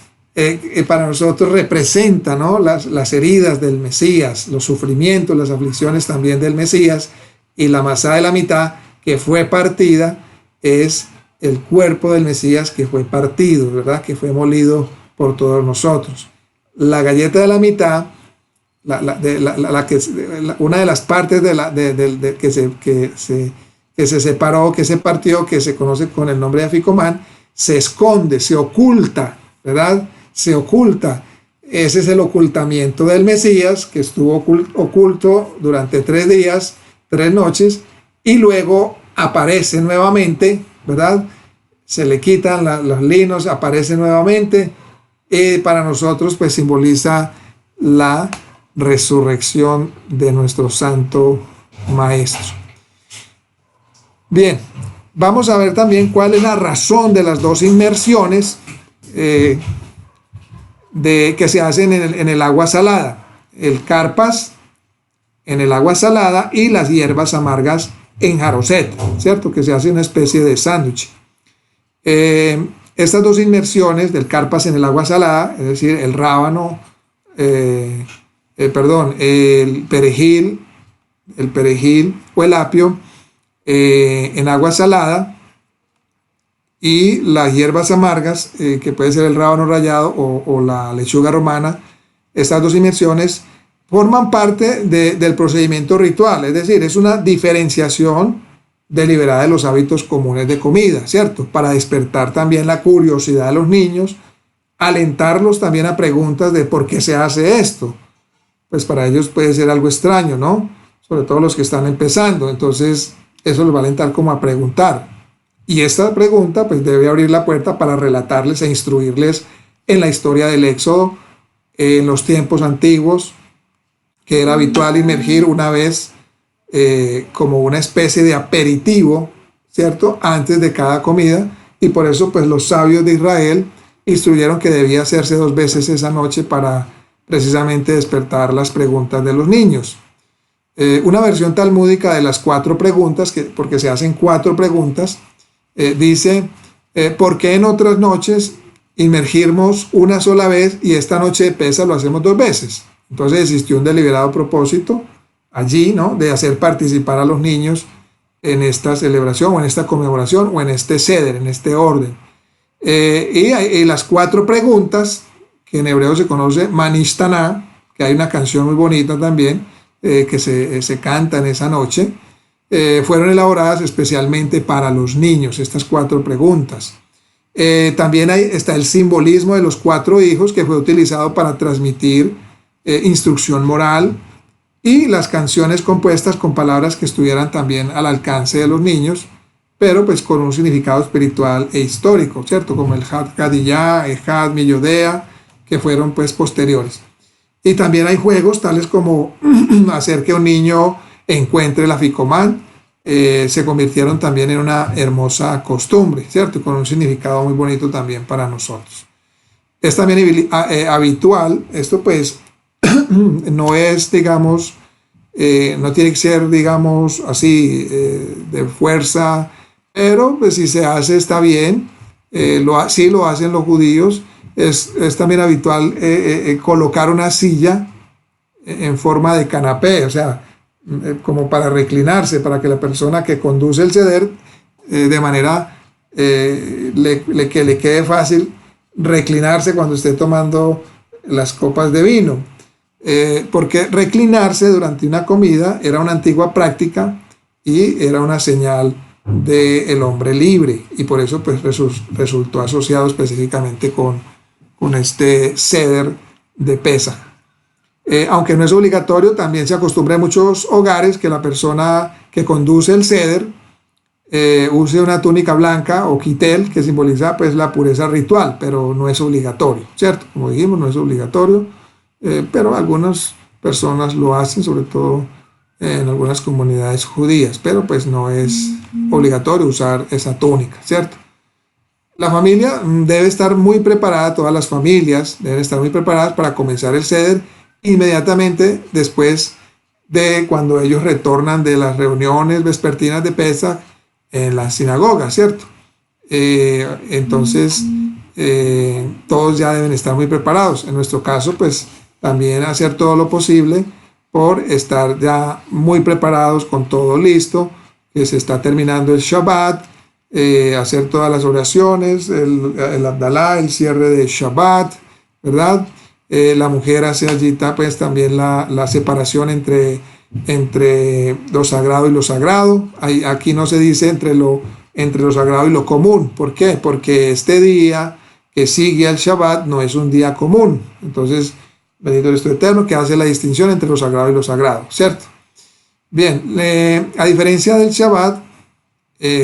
Para nosotros representa, ¿no? las heridas del Mesías, los sufrimientos, las aflicciones también del Mesías, y la masá de la mitad que fue partida es el cuerpo del Mesías que fue partido, ¿verdad? Que fue molido por todos nosotros. La galleta de la mitad, una de las partes que se separó, que se partió, que se conoce con el nombre de Afikoman, se esconde, se oculta, ¿verdad? Se oculta. Ese es el ocultamiento del Mesías, que estuvo oculto durante 3 días, 3 noches, y luego aparece nuevamente, ¿verdad? Se le quitan los linos, aparece nuevamente, y para nosotros pues simboliza la resurrección de nuestro Santo Maestro. Bien, vamos a ver también cuál es la razón de las 2 inmersiones que se hacen en el agua salada. El carpas en el agua salada y las hierbas amargas en jaroset, ¿cierto? Que se hace una especie de sándwich. Estas 2 inmersiones del carpas en el agua salada, es decir, el rábano, el perejil o el apio en agua salada, y las hierbas amargas, que puede ser el rábano rallado o la lechuga romana. Estas 2 inmersiones forman parte del procedimiento ritual, es decir, es una diferenciación deliberada de los hábitos comunes de comida, ¿cierto? Para despertar también la curiosidad de los niños, alentarlos también a preguntas de por qué se hace esto. Pues para ellos puede ser algo extraño, ¿no? Sobre todo los que están empezando. Entonces, eso los va a alentar como a preguntar. Y esta pregunta pues debe abrir la puerta para relatarles e instruirles en la historia del Éxodo, en los tiempos antiguos, que era habitual inmergir una vez como una especie de aperitivo, ¿cierto? Antes de cada comida, y por eso pues los sabios de Israel instruyeron que debía hacerse 2 veces esa noche para precisamente despertar las preguntas de los niños. Una versión talmúdica de las 4 preguntas, porque se hacen 4 preguntas, dice, ¿por qué en otras noches inmergimos una sola vez y esta noche de Pesa lo hacemos 2 veces? Entonces existió un deliberado propósito allí, ¿no? De hacer participar a los niños en esta celebración o en esta conmemoración o en este seder, en este orden. Y las 4 preguntas, que en hebreo se conoce Manishtaná, que hay una canción muy bonita también, que se canta en esa noche, fueron elaboradas especialmente para los niños, estas 4 preguntas. También está el simbolismo de los 4 hijos, que fue utilizado para transmitir instrucción moral, y las canciones compuestas con palabras que estuvieran también al alcance de los niños, pero pues con un significado espiritual e histórico, ¿cierto? Como el Had Gadiyah, el Had Miyodea, que fueron pues posteriores. Y también hay juegos tales como hacer que un niño encuentre el Afikoman, se convirtieron también en una hermosa costumbre, ¿cierto? Con un significado muy bonito también para nosotros. Es también habitual, esto pues no es, digamos, no tiene que ser, digamos, así de fuerza, pero pues si se hace está bien, sí lo hacen los judíos. Es también habitual colocar una silla en forma de canapé, o sea, como para reclinarse, para que la persona que conduce el seder de manera que le quede fácil reclinarse cuando esté tomando las copas de vino. Porque reclinarse durante una comida era una antigua práctica y era una señal del hombre libre, y por eso pues resultó asociado específicamente con este seder de Pesa. Aunque no es obligatorio, también se acostumbra en muchos hogares que la persona que conduce el seder use una túnica blanca o kitel, que simboliza pues la pureza ritual, pero no es obligatorio, ¿cierto? Como dijimos, no es obligatorio, pero algunas personas lo hacen, sobre todo en algunas comunidades judías, pero pues no es obligatorio usar esa túnica, ¿cierto? La familia debe estar muy preparada, todas las familias deben estar muy preparadas para comenzar el seder inmediatamente después de cuando ellos retornan de las reuniones vespertinas de Pesach en la sinagoga, ¿cierto? Entonces, todos ya deben estar muy preparados. En nuestro caso, pues también hacer todo lo posible por estar ya muy preparados con todo listo, que se está terminando el Shabbat, hacer todas las oraciones, el Abdalá, el cierre de Shabbat, ¿verdad? La mujer hace allí pues también la separación entre lo sagrado y lo sagrado. Aquí no se dice entre lo sagrado y lo común. ¿Por qué? Porque este día que sigue al Shabbat no es un día común. Entonces, bendito eres tú eterno, que hace la distinción entre lo sagrado y lo sagrado, ¿cierto? Bien, a diferencia del Shabbat,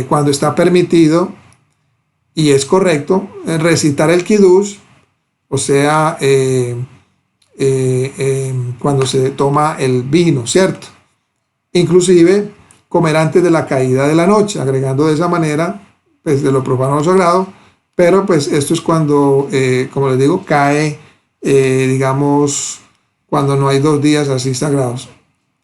cuando está permitido y es correcto recitar el Kiddush, o sea, cuando se toma el vino, ¿cierto? Inclusive comer antes de la caída de la noche, agregando de esa manera, pues de lo profano a lo sagrado, pero pues esto es cuando, como les digo, cae, digamos, cuando no hay 2 días así sagrados.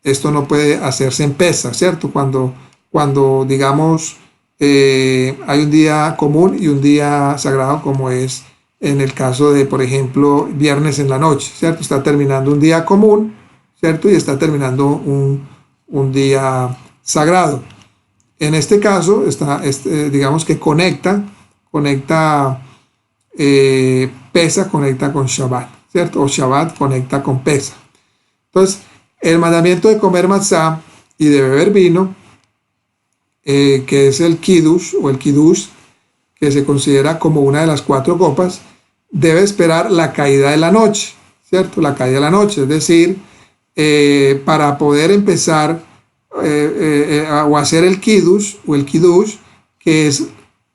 Esto no puede hacerse en Pesaj, ¿cierto? Cuando digamos, hay un día común y un día sagrado, como es en el caso de, por ejemplo, viernes en la noche, ¿cierto? Está terminando un día común, ¿cierto? Y está terminando un día sagrado. En este caso, digamos que conecta Pesaj conecta con Shabbat, ¿cierto? O Shabbat conecta con Pesaj. Entonces, el mandamiento de comer matzá y de beber vino, que es el Kiddush o el Kiddush, que se considera como una de las 4 copas, debe esperar la caída de la noche, ¿cierto? La caída de la noche, es decir, para poder empezar o hacer el Kiddush o el Kiddush, que es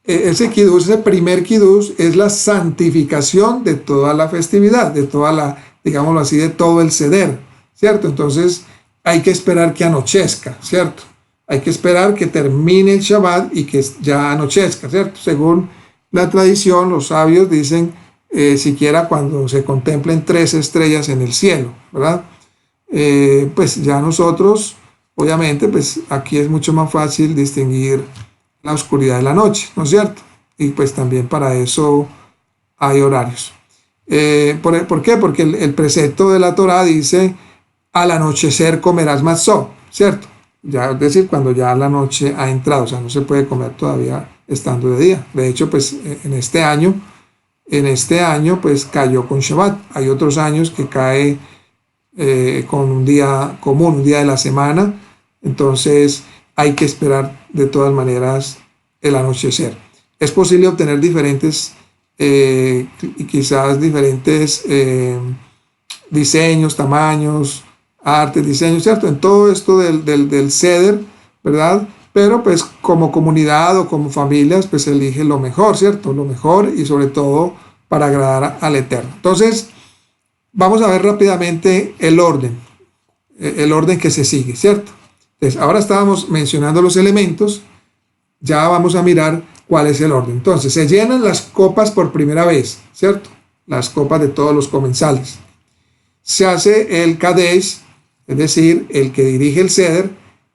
ese Kiddush, ese primer Kiddush, es la santificación de toda la festividad, de toda la, digámoslo así, de todo el Seder, ¿cierto? Entonces hay que esperar que anochezca, ¿cierto? Hay que esperar que termine el Shabbat y que ya anochezca, ¿cierto? Según la tradición, los sabios dicen siquiera cuando se contemplen 3 estrellas en el cielo, ¿verdad? Pues ya nosotros, obviamente, pues aquí es mucho más fácil distinguir la oscuridad de la noche, ¿no es cierto? Y pues también para eso hay horarios. ¿Por qué? Porque el precepto de la Torá dice, al anochecer comerás matzó, ¿cierto? Ya, es decir, cuando ya la noche ha entrado, o sea, no se puede comer todavía estando de día. De hecho, pues en este año, pues cayó con Shabbat. Hay otros años que cae con un día común, un día de la semana. Entonces hay que esperar de todas maneras el anochecer. Es posible obtener diferentes, quizás diferentes diseños, tamaños, artes, diseños, ¿cierto? En todo esto del Seder, ¿verdad? Pero pues como comunidad o como familias, pues elige lo mejor, ¿cierto? Lo mejor y sobre todo para agradar al Eterno. Entonces, vamos a ver rápidamente el orden que se sigue, ¿cierto? Entonces, ahora estábamos mencionando los elementos, ya vamos a mirar cuál es el orden. Entonces, se llenan las copas por primera vez, ¿cierto? Las copas de todos los comensales. Se hace el Kadesh, es decir, el que dirige el Seder,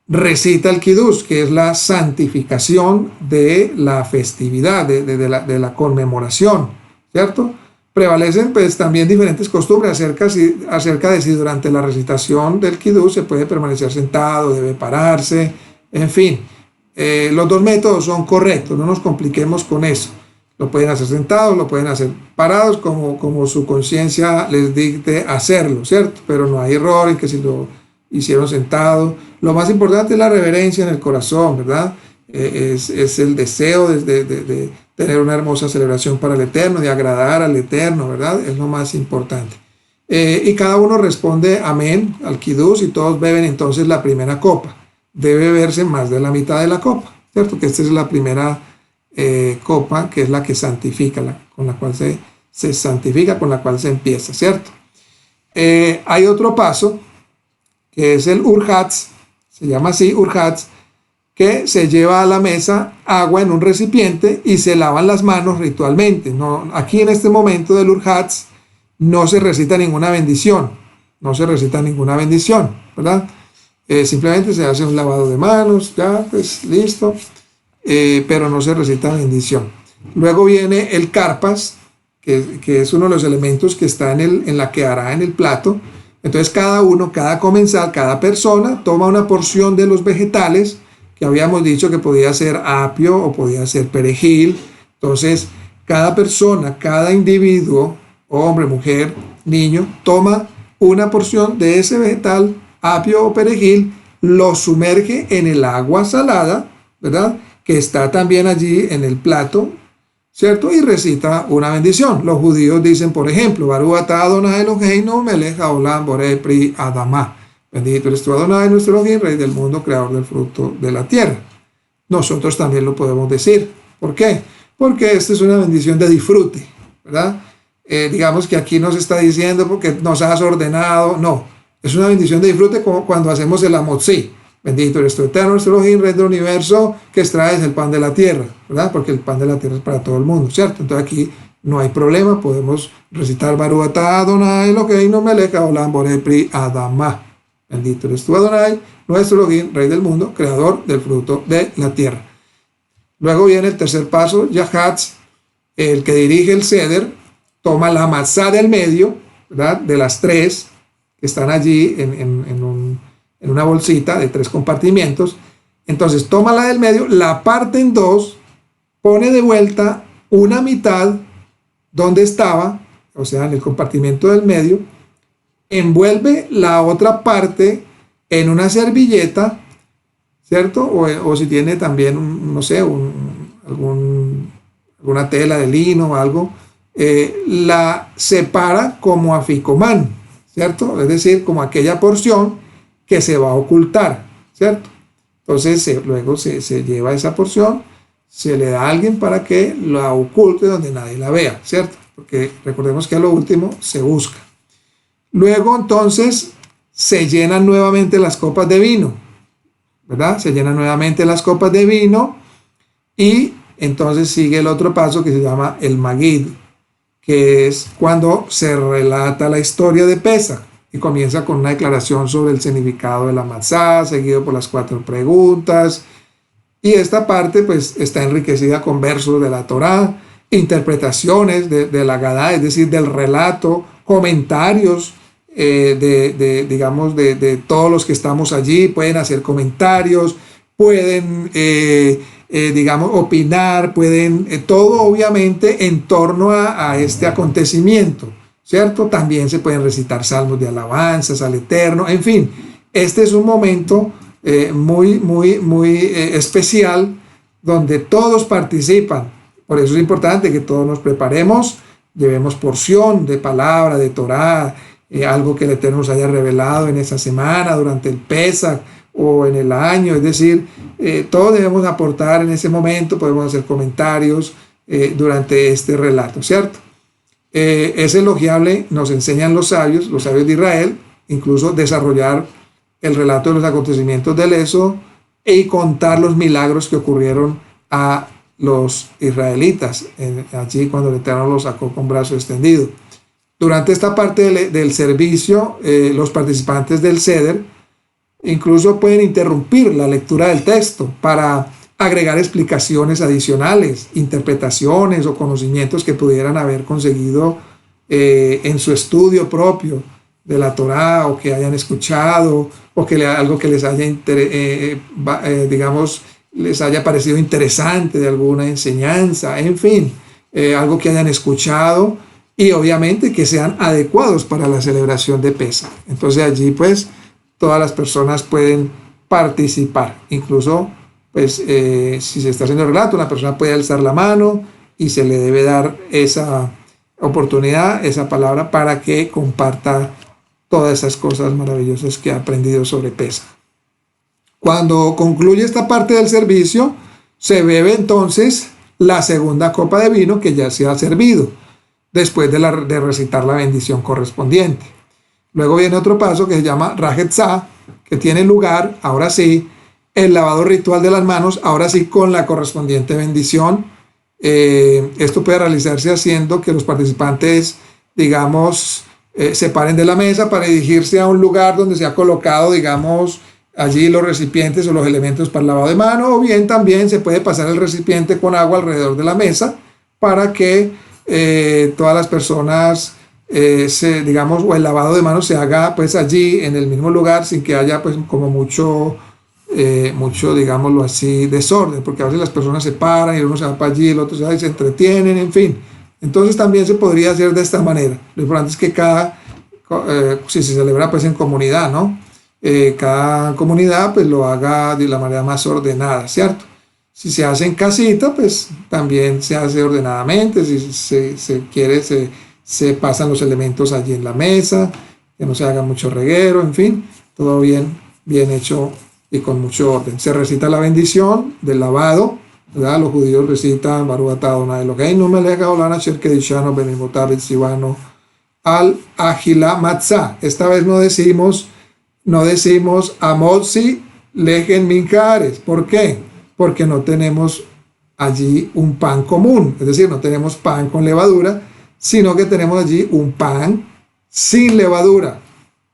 recita el Kiddush, que es la santificación de la festividad, de la conmemoración, ¿cierto? Prevalecen pues también diferentes costumbres acerca de si durante la recitación del Kiddush se puede permanecer sentado, debe pararse, en fin. Los 2 métodos son correctos, no nos compliquemos con eso. Lo pueden hacer sentados, lo pueden hacer parados, como su conciencia les dicte hacerlo, ¿cierto? Pero no hay error en que si lo hicieron sentado. Lo más importante es la reverencia en el corazón, ¿verdad? Es el deseo de tener una hermosa celebración para el Eterno, de agradar al Eterno, ¿verdad? Es lo más importante. Y cada uno responde amén al Kiddush y todos beben entonces la primera copa. Debe beberse más de la mitad de la copa, ¿cierto? Que esta es la primera copa, que es la que santifica, con la cual se santifica, con la cual se empieza, ¿cierto? Hay otro paso, que es el Urhatz, se llama así Urhatz, que se lleva a la mesa agua en un recipiente y se lavan las manos ritualmente. No, aquí en este momento del Urhatz no se recita ninguna bendición, ¿verdad? Simplemente se hace un lavado de manos, ya, pues listo, pero no se recita bendición. Luego viene el Karpas, que es uno de los elementos que está en la que hará en el plato. Entonces cada comensal, cada persona toma una porción de los vegetales, que habíamos dicho que podía ser apio o podía ser perejil. Entonces cada persona, cada individuo, hombre, mujer, niño, toma una porción de ese vegetal, apio o perejil, lo sumerge en el agua salada, ¿verdad?, que está también allí en el plato, ¿cierto?, y recita una bendición. Los judíos dicen, por ejemplo, Baruch atah Adonai Eloheinu melech haolam borei pri adamah. Bendito eres tú, Adonai, nuestro Elohim, Rey del mundo, creador del fruto de la tierra. Nosotros también lo podemos decir. ¿Por qué? Porque esta es una bendición de disfrute, ¿verdad? Digamos que aquí nos está diciendo porque nos has ordenado. No, es una bendición de disfrute como cuando hacemos el amotzi. Bendito eres tú, eterno, nuestro Elohim, Rey del universo, que extraes el pan de la tierra, ¿verdad? Porque el pan de la tierra es para todo el mundo, ¿cierto? Entonces aquí no hay problema, podemos recitar Baruch atah Adonai Eloheinu melech haolam borei pri adamah. Bendito eres tú, Adonai, nuestro Elohim, Rey del mundo, creador del fruto de la tierra. Luego viene el tercer paso, Yahatz, el que dirige el ceder, toma la matzá del medio, ¿verdad?, de las tres que están allí en una bolsita de 3 compartimientos. Entonces toma la del medio, la parte en 2, pone de vuelta una mitad donde estaba, o sea, en el compartimento del medio, envuelve la otra parte en una servilleta, ¿cierto? O si tiene también, no sé, alguna tela de lino o algo, la separa como aficomán, ¿cierto? Es decir, como aquella porción que se va a ocultar, ¿cierto? Entonces luego se lleva esa porción, se le da a alguien para que la oculte donde nadie la vea, ¿cierto? Porque recordemos que a lo último se busca. Luego entonces se llenan nuevamente las copas de vino, ¿verdad? Se llenan nuevamente las copas de vino y entonces sigue el otro paso que se llama el Magid, que es cuando se relata la historia de Pesach y comienza con una declaración sobre el significado de la matzá, seguido por las 4 preguntas. Y esta parte pues está enriquecida con versos de la Torá, interpretaciones de la Agadá, es decir, del relato, comentarios de todos los que estamos allí, pueden hacer comentarios, pueden, opinar, pueden, todo obviamente en torno a este acontecimiento, ¿cierto? También se pueden recitar salmos de alabanzas al Eterno, en fin, este es un momento muy especial donde todos participan. Por eso es importante que todos nos preparemos, llevemos porción de palabra, de Torá, algo que el Eterno nos haya revelado en esa semana, durante el Pesach o en el año, es decir, todos debemos aportar en ese momento, podemos hacer comentarios durante este relato, ¿cierto? Es elogiable, nos enseñan los sabios de Israel, incluso desarrollar el relato de los acontecimientos del Éxodo y contar los milagros que ocurrieron a los israelitas allí cuando el Eterno los sacó con brazo extendido. Durante esta parte del servicio, los participantes del Seder incluso pueden interrumpir la lectura del texto para agregar explicaciones adicionales, interpretaciones o conocimientos que pudieran haber conseguido en su estudio propio de la Torá, o que hayan escuchado, o que algo que les haya, les haya parecido interesante de alguna enseñanza, en fin, algo que hayan escuchado, y obviamente que sean adecuados para la celebración de Pesach. Entonces allí pues todas las personas pueden participar, incluso pues si se está haciendo el relato, una persona puede alzar la mano y se le debe dar esa oportunidad, esa palabra, para que comparta todas esas cosas maravillosas que ha aprendido sobre Pesach. Cuando concluye esta parte del servicio, se bebe entonces la segunda copa de vino que ya se ha servido, después de recitar la bendición correspondiente. Luego viene otro paso que se llama Rajetzá, que tiene lugar, ahora sí, el lavado ritual de las manos, ahora sí con la correspondiente bendición. Esto puede realizarse haciendo que los participantes, se paren de la mesa para dirigirse a un lugar donde se ha colocado, allí los recipientes o los elementos para el lavado de mano, o bien también se puede pasar el recipiente con agua alrededor de la mesa para que todas las personas, o el lavado de manos se haga pues allí en el mismo lugar sin que haya pues como mucho, digámoslo así, desorden, porque a veces las personas se paran y uno se va para allí, el otro se entretienen, en fin. Entonces también se podría hacer de esta manera. Lo importante es que si se celebra pues en comunidad, ¿no? Cada comunidad pues lo haga de la manera más ordenada, ¿cierto? Si se hace en casita, pues también se hace ordenadamente. Si se quiere, se pasan los elementos allí en la mesa, que no se haga mucho reguero, en fin, todo bien, bien hecho y con mucho orden. Se recita la bendición del lavado, ¿verdad? Los judíos recitan Baruch atah Adonai Eloheinu melech haolam asher kedishanu benimutav betzivanu al agila matzah. Esta vez no decimos amotzi lejen mincares. ¿Por qué? Porque no tenemos allí un pan común, es decir, no tenemos pan con levadura, sino que tenemos allí un pan sin levadura,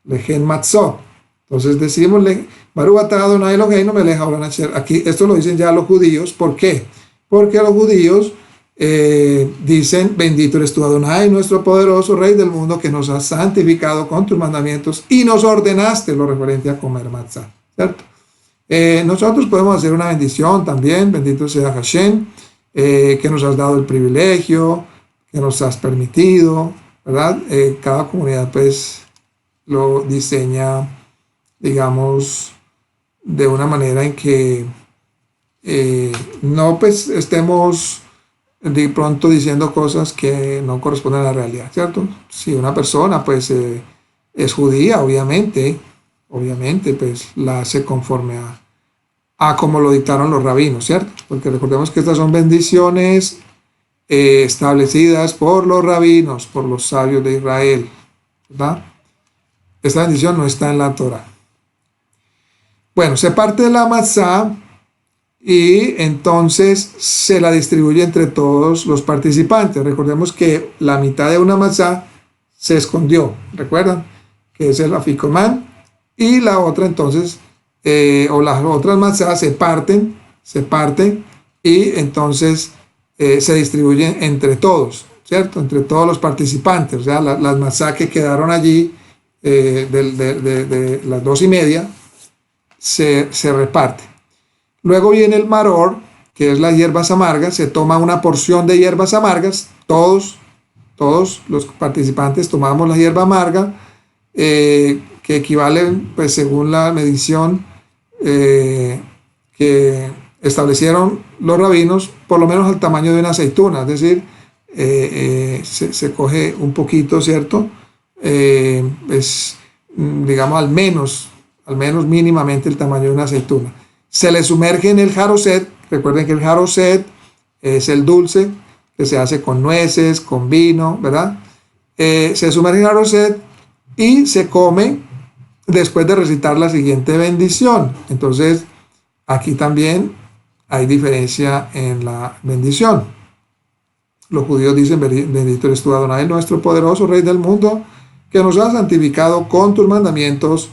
lejen matzot. Entonces decimos Baruch atah Adonai Eloheinu melech haolam asher. Aquí esto lo dicen ya los judíos. ¿Por qué? Porque los judíos dicen: bendito eres tú, Adonai, nuestro poderoso Rey del mundo, que nos has santificado con tus mandamientos y nos ordenaste lo referente a comer matzah, ¿cierto? Nosotros podemos hacer una bendición también: bendito sea Hashem, que nos has dado el privilegio, que nos has permitido, ¿verdad? Cada comunidad pues lo diseña, digamos, de una manera en que no pues estemos de pronto diciendo cosas que no corresponden a la realidad, ¿cierto? Si una persona pues es judía, obviamente pues la hace conforme a como lo dictaron los rabinos, ¿cierto? Porque recordemos que estas son bendiciones establecidas por los rabinos, por los sabios de Israel, ¿verdad? Esta bendición no está en la Torah. Bueno, se parte de la matzá y entonces se la distribuye entre todos los participantes. Recordemos que la mitad de una matzá se escondió, ¿recuerdan? Que es el aficomán, y la otra entonces, o las otras matzás se parten y entonces se distribuyen entre todos, ¿cierto? Entre todos los participantes. O sea, las matzá que quedaron allí de las 2:30 se reparte. Luego viene el maror, que es las hierbas amargas. Se toma una porción de hierbas amargas. Todos los participantes tomamos la hierba amarga, que equivalen, pues según la medición que establecieron los rabinos, por lo menos al tamaño de una aceituna. Es decir, se coge un poquito, ¿cierto? Es, digamos, al menos mínimamente el tamaño de una aceituna. Se le sumerge en el jaroset. Recuerden que el jaroset es el dulce que se hace con nueces, con vino, ¿verdad? Se sumerge en el jaroset y se come después de recitar la siguiente bendición. Entonces, aquí también hay diferencia en la bendición. Los judíos dicen: bendito eres tú, Adonai, nuestro poderoso Rey del mundo, que nos has santificado con tus mandamientos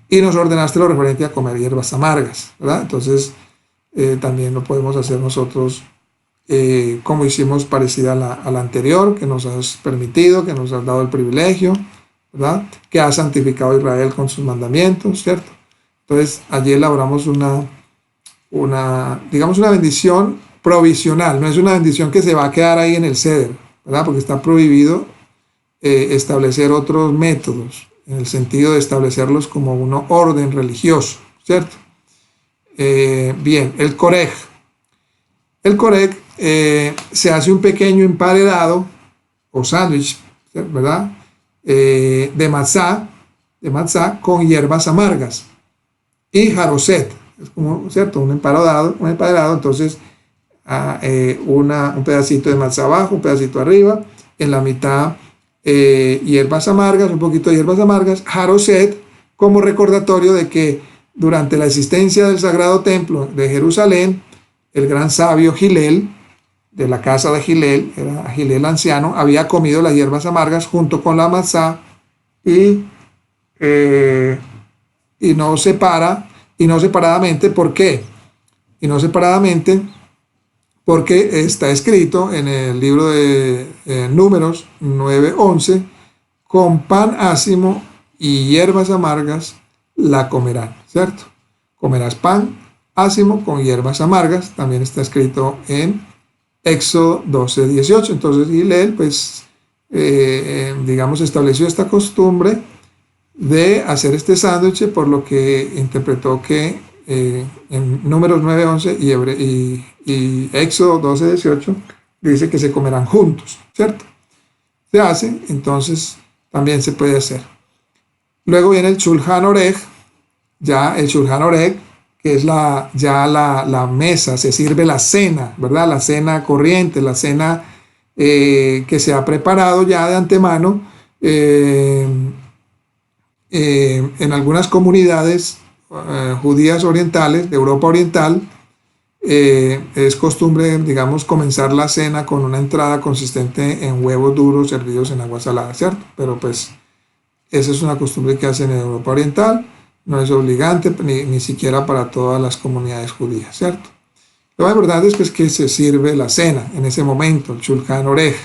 y nos ordenaste lo referente a comer hierbas amargas, ¿verdad? Entonces, también lo podemos hacer nosotros como hicimos, parecida a la anterior, que nos has permitido, que nos has dado el privilegio, ¿verdad? Que has santificado a Israel con sus mandamientos, ¿cierto? Entonces, allí elaboramos digamos, una bendición provisional. No es una bendición que se va a quedar ahí en el ceder, ¿verdad? Porque está prohibido establecer otros métodos, en el sentido de establecerlos como un orden religioso, ¿cierto? Bien, el korech. El korech se hace un pequeño emparedado o sándwich, ¿verdad? De matzá con hierbas amargas y jaroset. Es como, ¿cierto? Un emparedado. Entonces, un pedacito de matzá abajo, un pedacito arriba, en la mitad hierbas amargas, un poquito de hierbas amargas, jaroset, como recordatorio de que durante la existencia del Sagrado Templo de Jerusalén, el gran sabio Gilel, de la casa de Gilel, era Gilel anciano, había comido las hierbas amargas junto con la matzá y no separadamente. ¿Por qué? Y no separadamente porque está escrito en el libro de Números 9:11: con pan ácimo y hierbas amargas la comerán, ¿cierto? Comerás pan ácimo con hierbas amargas. También está escrito en Éxodo 12:18. Entonces Hillel, pues, digamos, estableció esta costumbre de hacer este sándwich, por lo que interpretó que en Números 9:11 y Éxodo 12:18 dice que se comerán juntos, ¿cierto? Se hace, entonces también se puede hacer. Luego viene el Shulchan Orech, ya el Shulchan Orech, que es la mesa, se sirve la cena, ¿verdad? La cena corriente, la cena que se ha preparado ya de antemano. En algunas comunidades judías orientales, de Europa Oriental, es costumbre, digamos, comenzar la cena con una entrada consistente en huevos duros servidos en agua salada, ¿cierto? Pero pues esa es una costumbre que hacen en Europa Oriental, no es obligante ni siquiera para todas las comunidades judías, ¿cierto? Lo más importante es pues, que se sirve la cena en ese momento, el Shulchan Orech.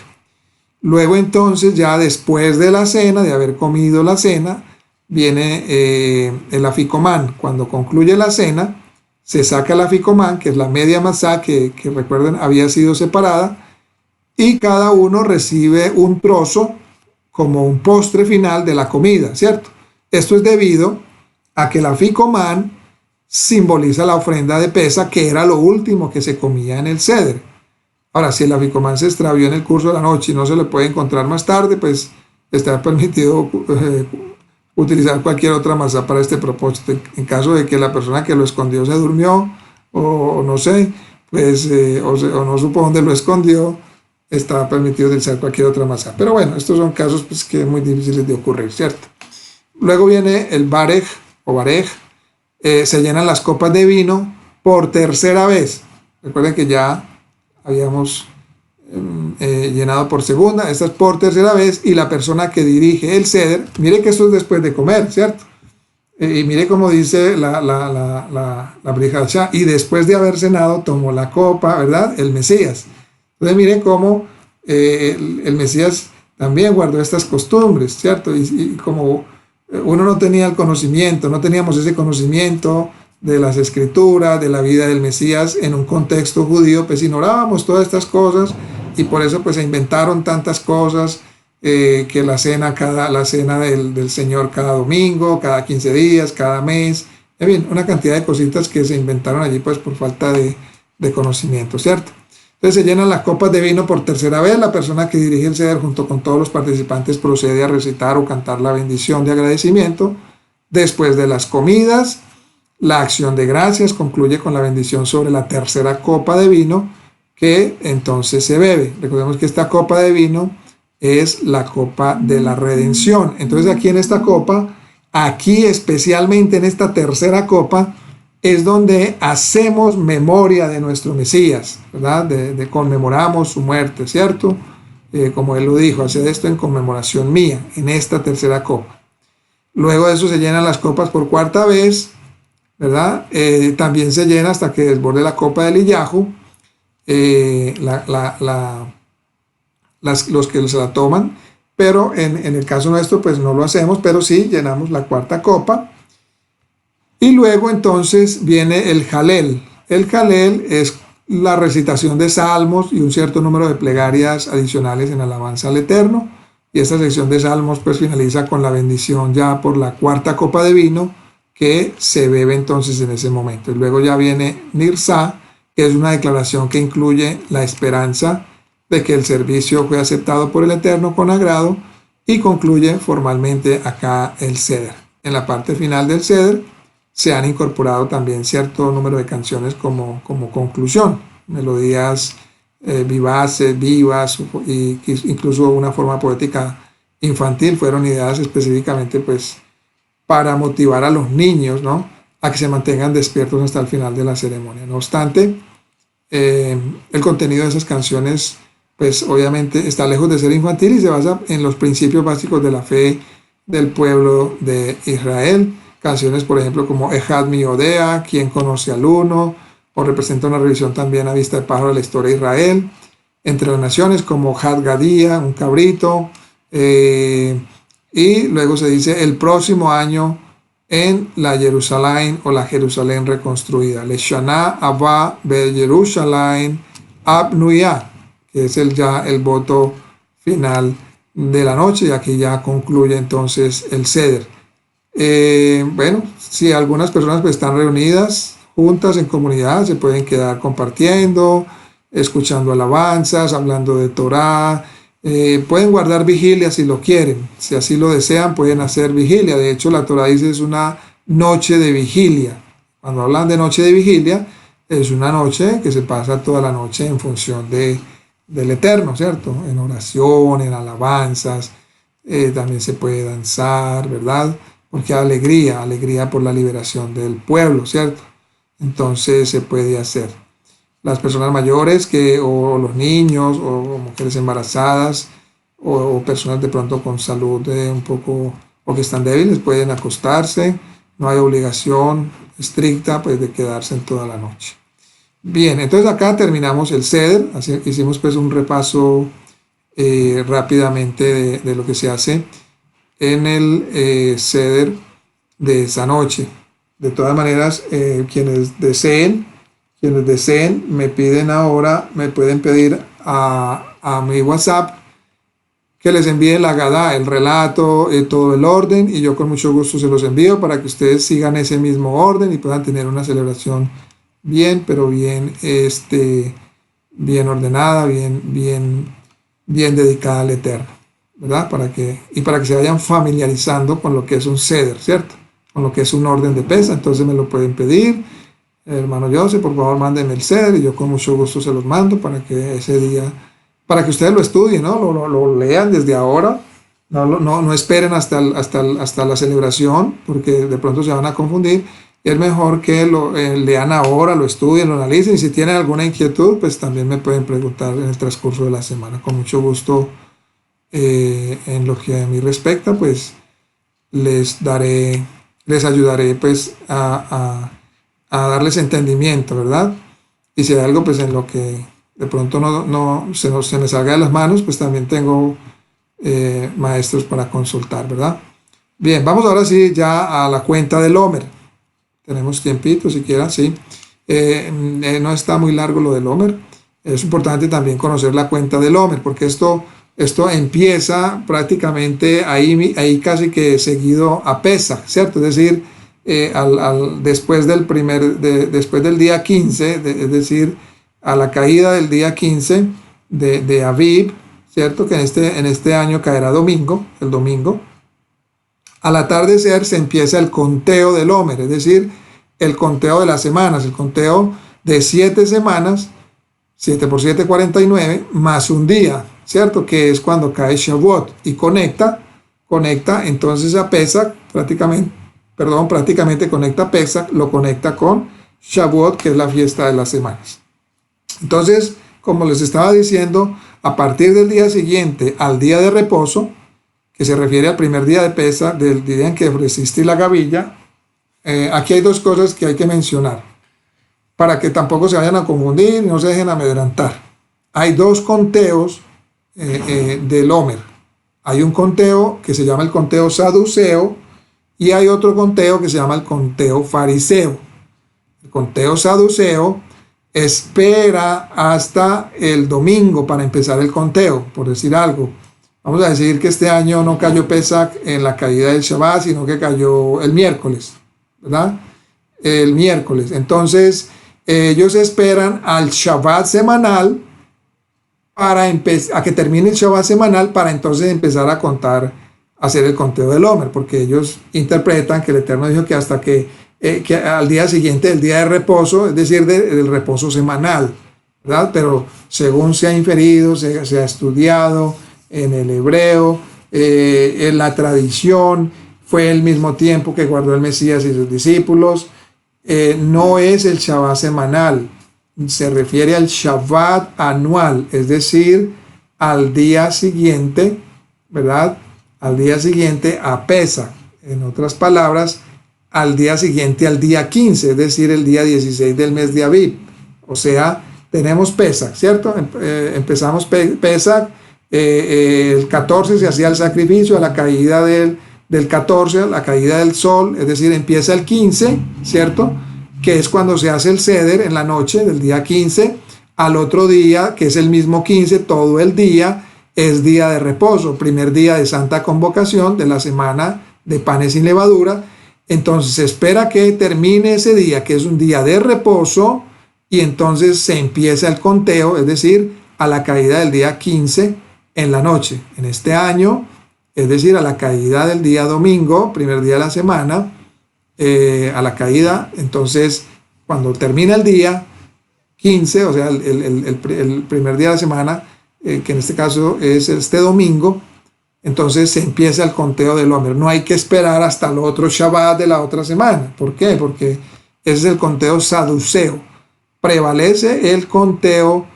Luego entonces, ya después de la cena, de haber comido la cena, viene el aficomán. Cuando concluye la cena, se saca el aficomán, que es la media masá que recuerden había sido separada, y cada uno recibe un trozo como un postre final de la comida, ¿cierto? Esto es debido a que el aficomán simboliza la ofrenda de Pesa, que era lo último que se comía en el Seder. Ahora, si el aficomán se extravió en el curso de la noche y no se le puede encontrar más tarde, pues está permitido utilizar cualquier otra masa para este propósito. En caso de que la persona que lo escondió se durmió, o no sé, pues, o no supo dónde lo escondió, está permitido utilizar cualquier otra masa. Pero bueno, estos son casos pues, que es muy difíciles de ocurrir, ¿cierto? Luego viene el Barej o Barej. Se llenan las copas de vino por tercera vez. Recuerden que ya habíamos llenado por segunda, esta es por tercera vez, y la persona que dirige el Seder, mire que esto es después de comer, ¿cierto? Y mire cómo dice la Brihashá, y después de haber cenado tomó la copa, ¿verdad? El Mesías. Entonces miren cómo el Mesías también guardó estas costumbres, ¿cierto? Y como uno no tenía el conocimiento, no teníamos ese conocimiento de las escrituras, de la vida del Mesías en un contexto judío, pues ignorábamos todas estas cosas y por eso pues se inventaron tantas cosas, que la cena del Señor cada domingo, cada 15 días, cada mes, en fin, una cantidad de cositas que se inventaron allí pues por falta de conocimiento, ¿cierto? Entonces se llenan las copas de vino por tercera vez, la persona que dirige el Seder junto con todos los participantes procede a recitar o cantar la bendición de agradecimiento. Después de las comidas, la acción de gracias concluye con la bendición sobre la tercera copa de vino que entonces se bebe. Recordemos que esta copa de vino es la copa de la redención. Entonces aquí en esta copa, aquí especialmente en esta tercera copa, es donde hacemos memoria de nuestro Mesías, ¿verdad? Conmemoramos su muerte, ¿cierto? Como él lo dijo, haced esto en conmemoración mía, en esta tercera copa. Luego de eso se llenan las copas por cuarta vez, ¿verdad? También se llena hasta que desborde la copa del Iyahu, los que se la toman, pero en el caso nuestro pues no lo hacemos, pero sí llenamos la cuarta copa. Y luego entonces viene el Jalel. El Jalel es la recitación de salmos y un cierto número de plegarias adicionales en alabanza al Eterno. Y esta sección de salmos pues finaliza con la bendición ya por la cuarta copa de vino que se bebe entonces en ese momento. Y luego ya viene Nirsá, que es una declaración que incluye la esperanza de que el servicio fue aceptado por el Eterno con agrado y concluye formalmente acá el Seder. En la parte final del Seder se han incorporado también cierto número de canciones como conclusión, melodías vivaces, vivas, y incluso una forma poética infantil fueron ideadas específicamente pues para motivar a los niños, ¿no?, a que se mantengan despiertos hasta el final de la ceremonia. No obstante, el contenido de esas canciones pues obviamente está lejos de ser infantil y se basa en los principios básicos de la fe del pueblo de Israel. Canciones, por ejemplo, como Ejad mi Odea, ¿Quién conoce al uno?, o representa una revisión también a vista de pájaro de la historia de Israel. Entre las naciones, como Had Gadía, un cabrito. Y luego se dice el próximo año en la Jerusalén o la Jerusalén reconstruida. Leshana Abba Be Jerusalén Abnuya, que es ya el voto final de la noche, y aquí ya concluye entonces el Seder. Bueno, si algunas personas pues están reunidas juntas en comunidad, se pueden quedar compartiendo, escuchando alabanzas, hablando de Torá, pueden guardar vigilia si lo quieren, si así lo desean pueden hacer vigilia. De hecho la Torá dice es una noche de vigilia. Cuando hablan de noche de vigilia, es una noche que se pasa toda la noche en función del Eterno, ¿cierto? En oración, en alabanzas, también se puede danzar, ¿verdad? Porque hay alegría, alegría por la liberación del pueblo, ¿cierto? Entonces se puede hacer. Las personas mayores o los niños o mujeres embarazadas o personas de pronto con salud un poco o que están débiles pueden acostarse. No hay obligación estricta pues de quedarse en toda la noche. Bien, entonces acá terminamos el Seder. Así, hicimos pues un repaso rápidamente de lo que se hace en el Seder de esa noche. De todas maneras, quienes deseen me piden ahora, me pueden pedir a mi WhatsApp que les envíe la Agadá, el relato, todo el orden, y yo con mucho gusto se los envío para que ustedes sigan ese mismo orden y puedan tener una celebración bien, pero bien, bien ordenada, bien dedicada al Eterno, ¿verdad? Para que se vayan familiarizando con lo que es un Seder, ¿cierto? Con lo que es un orden de pesa. Entonces me lo pueden pedir. Hermano José, por favor, mándenme el Seder y yo con mucho gusto se los mando para que ese día, para que ustedes lo estudien, ¿no? Lo lean desde ahora. No esperen hasta la celebración, porque de pronto se van a confundir. Es mejor que lo lean ahora, lo estudien, lo analicen, y si tienen alguna inquietud, pues también me pueden preguntar en el transcurso de la semana. Con mucho gusto, en lo que a mí respecta, pues les ayudaré pues a darles entendimiento, ¿verdad? Y si hay algo pues en lo que de pronto no se me salga de las manos, pues también tengo maestros para consultar, ¿verdad? Bien, vamos ahora sí ya a la cuenta del Omer. Tenemos tiempito, siquiera, sí. No está muy largo lo del Omer. Es importante también conocer la cuenta del Omer, porque esto empieza prácticamente ahí casi que seguido a Pesach, ¿cierto? Es decir, después del día 15, es decir, a la caída del día 15 de Aviv, ¿cierto? Que en este año caerá el domingo. Al atardecer se empieza el conteo del Omer, es decir, el conteo de las semanas, el conteo de 7 semanas, 7 por 7, 49, más un día, ¿cierto? Que es cuando cae Shavuot y conecta entonces a Pesach, prácticamente conecta Pesach, lo conecta con Shavuot, que es la fiesta de las semanas. Entonces, como les estaba diciendo, a partir del día siguiente al día de reposo, que se refiere al primer día de Pesach, del día en que ofreciste la gavilla, aquí hay dos cosas que hay que mencionar, para que tampoco se vayan a confundir y no se dejen amedrentar. Hay dos conteos del Omer. Hay un conteo que se llama el conteo saduceo y hay otro conteo que se llama el conteo fariseo. El conteo saduceo espera hasta el domingo para empezar el conteo, por decir algo. Vamos a decir que este año no cayó Pesach en la caída del Shabbat, sino que cayó el miércoles, ¿verdad? El miércoles. Entonces, ellos esperan al Shabbat semanal a que termine el Shabbat semanal para entonces empezar a contar, hacer el conteo del Omer, porque ellos interpretan que el Eterno dijo que hasta que al día siguiente del día de reposo, es decir, del reposo semanal, ¿verdad? Pero según se ha inferido, se ha estudiado en el hebreo, en la tradición, fue el mismo tiempo que guardó el Mesías y sus discípulos. No es el Shabbat semanal, se refiere al Shabbat anual, es decir, al día siguiente, ¿verdad? Al día siguiente a Pesach. En otras palabras, al día siguiente al día 15, es decir, el día 16 del mes de Aviv. O sea, tenemos Pesach, ¿cierto? Empezamos Pesach, el 14 se hacía el sacrificio, a la caída del 14, a la caída del sol, es decir, empieza el 15, ¿cierto? Que es cuando se hace el Seder en la noche del día 15 al otro día, que es el mismo 15, todo el día es día de reposo, primer día de Santa Convocación de la semana de panes sin levadura. Entonces se espera que termine ese día, que es un día de reposo, y entonces se empieza el conteo, es decir, a la caída del día 15 en la noche. En este año, es decir, a la caída del día domingo, primer día de la semana, a la caída, entonces cuando termina el día 15, o sea, el primer día de la semana, que en este caso es este domingo, entonces se empieza el conteo del Omer. No hay que esperar hasta el otro Shabbat de la otra semana. ¿Por qué? Porque ese es el conteo saduceo. Prevalece el conteo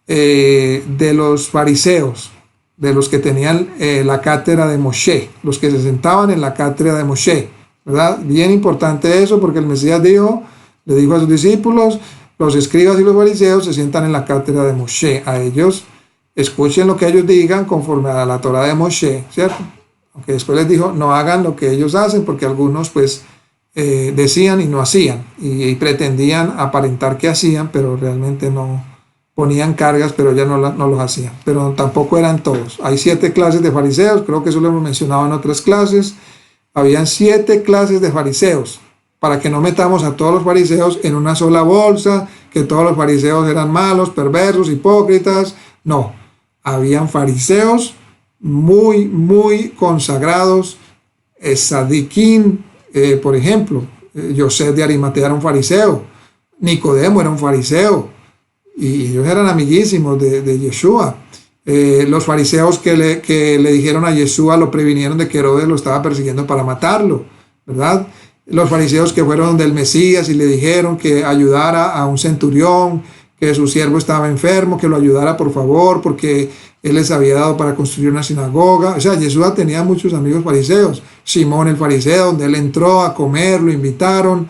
de los fariseos, de los que tenían la cátedra de Moshe, los que se sentaban en la cátedra de Moshe, ¿verdad? Bien importante eso, porque el Mesías le dijo a sus discípulos, los escribas y los fariseos se sientan en la cátedra de Moshe. A ellos, escuchen lo que ellos digan conforme a la Torah de Moshe, ¿cierto? Aunque después les dijo, no hagan lo que ellos hacen, porque algunos pues decían y no hacían, y pretendían aparentar que hacían, pero realmente no ponían cargas, pero ya no los hacían. Pero tampoco eran todos. Hay 7 clases de fariseos, creo que eso lo hemos mencionado en otras clases. Habían 7 clases de fariseos, para que no metamos a todos los fariseos en una sola bolsa, que todos los fariseos eran malos, perversos, hipócritas. No, habían fariseos muy, muy consagrados, Sadiquín, por ejemplo, Yosef de Arimatea era un fariseo, Nicodemo era un fariseo, y ellos eran amiguísimos de Yeshua. Los fariseos que le dijeron a Yeshua, lo previnieron de que Herodes lo estaba persiguiendo para matarlo, ¿verdad? Los fariseos que fueron del Mesías y le dijeron que ayudara a un centurión, que su siervo estaba enfermo, que lo ayudara por favor, porque él les había dado para construir una sinagoga. O sea, Yeshua tenía muchos amigos fariseos. Simón el fariseo, donde él entró a comer, lo invitaron,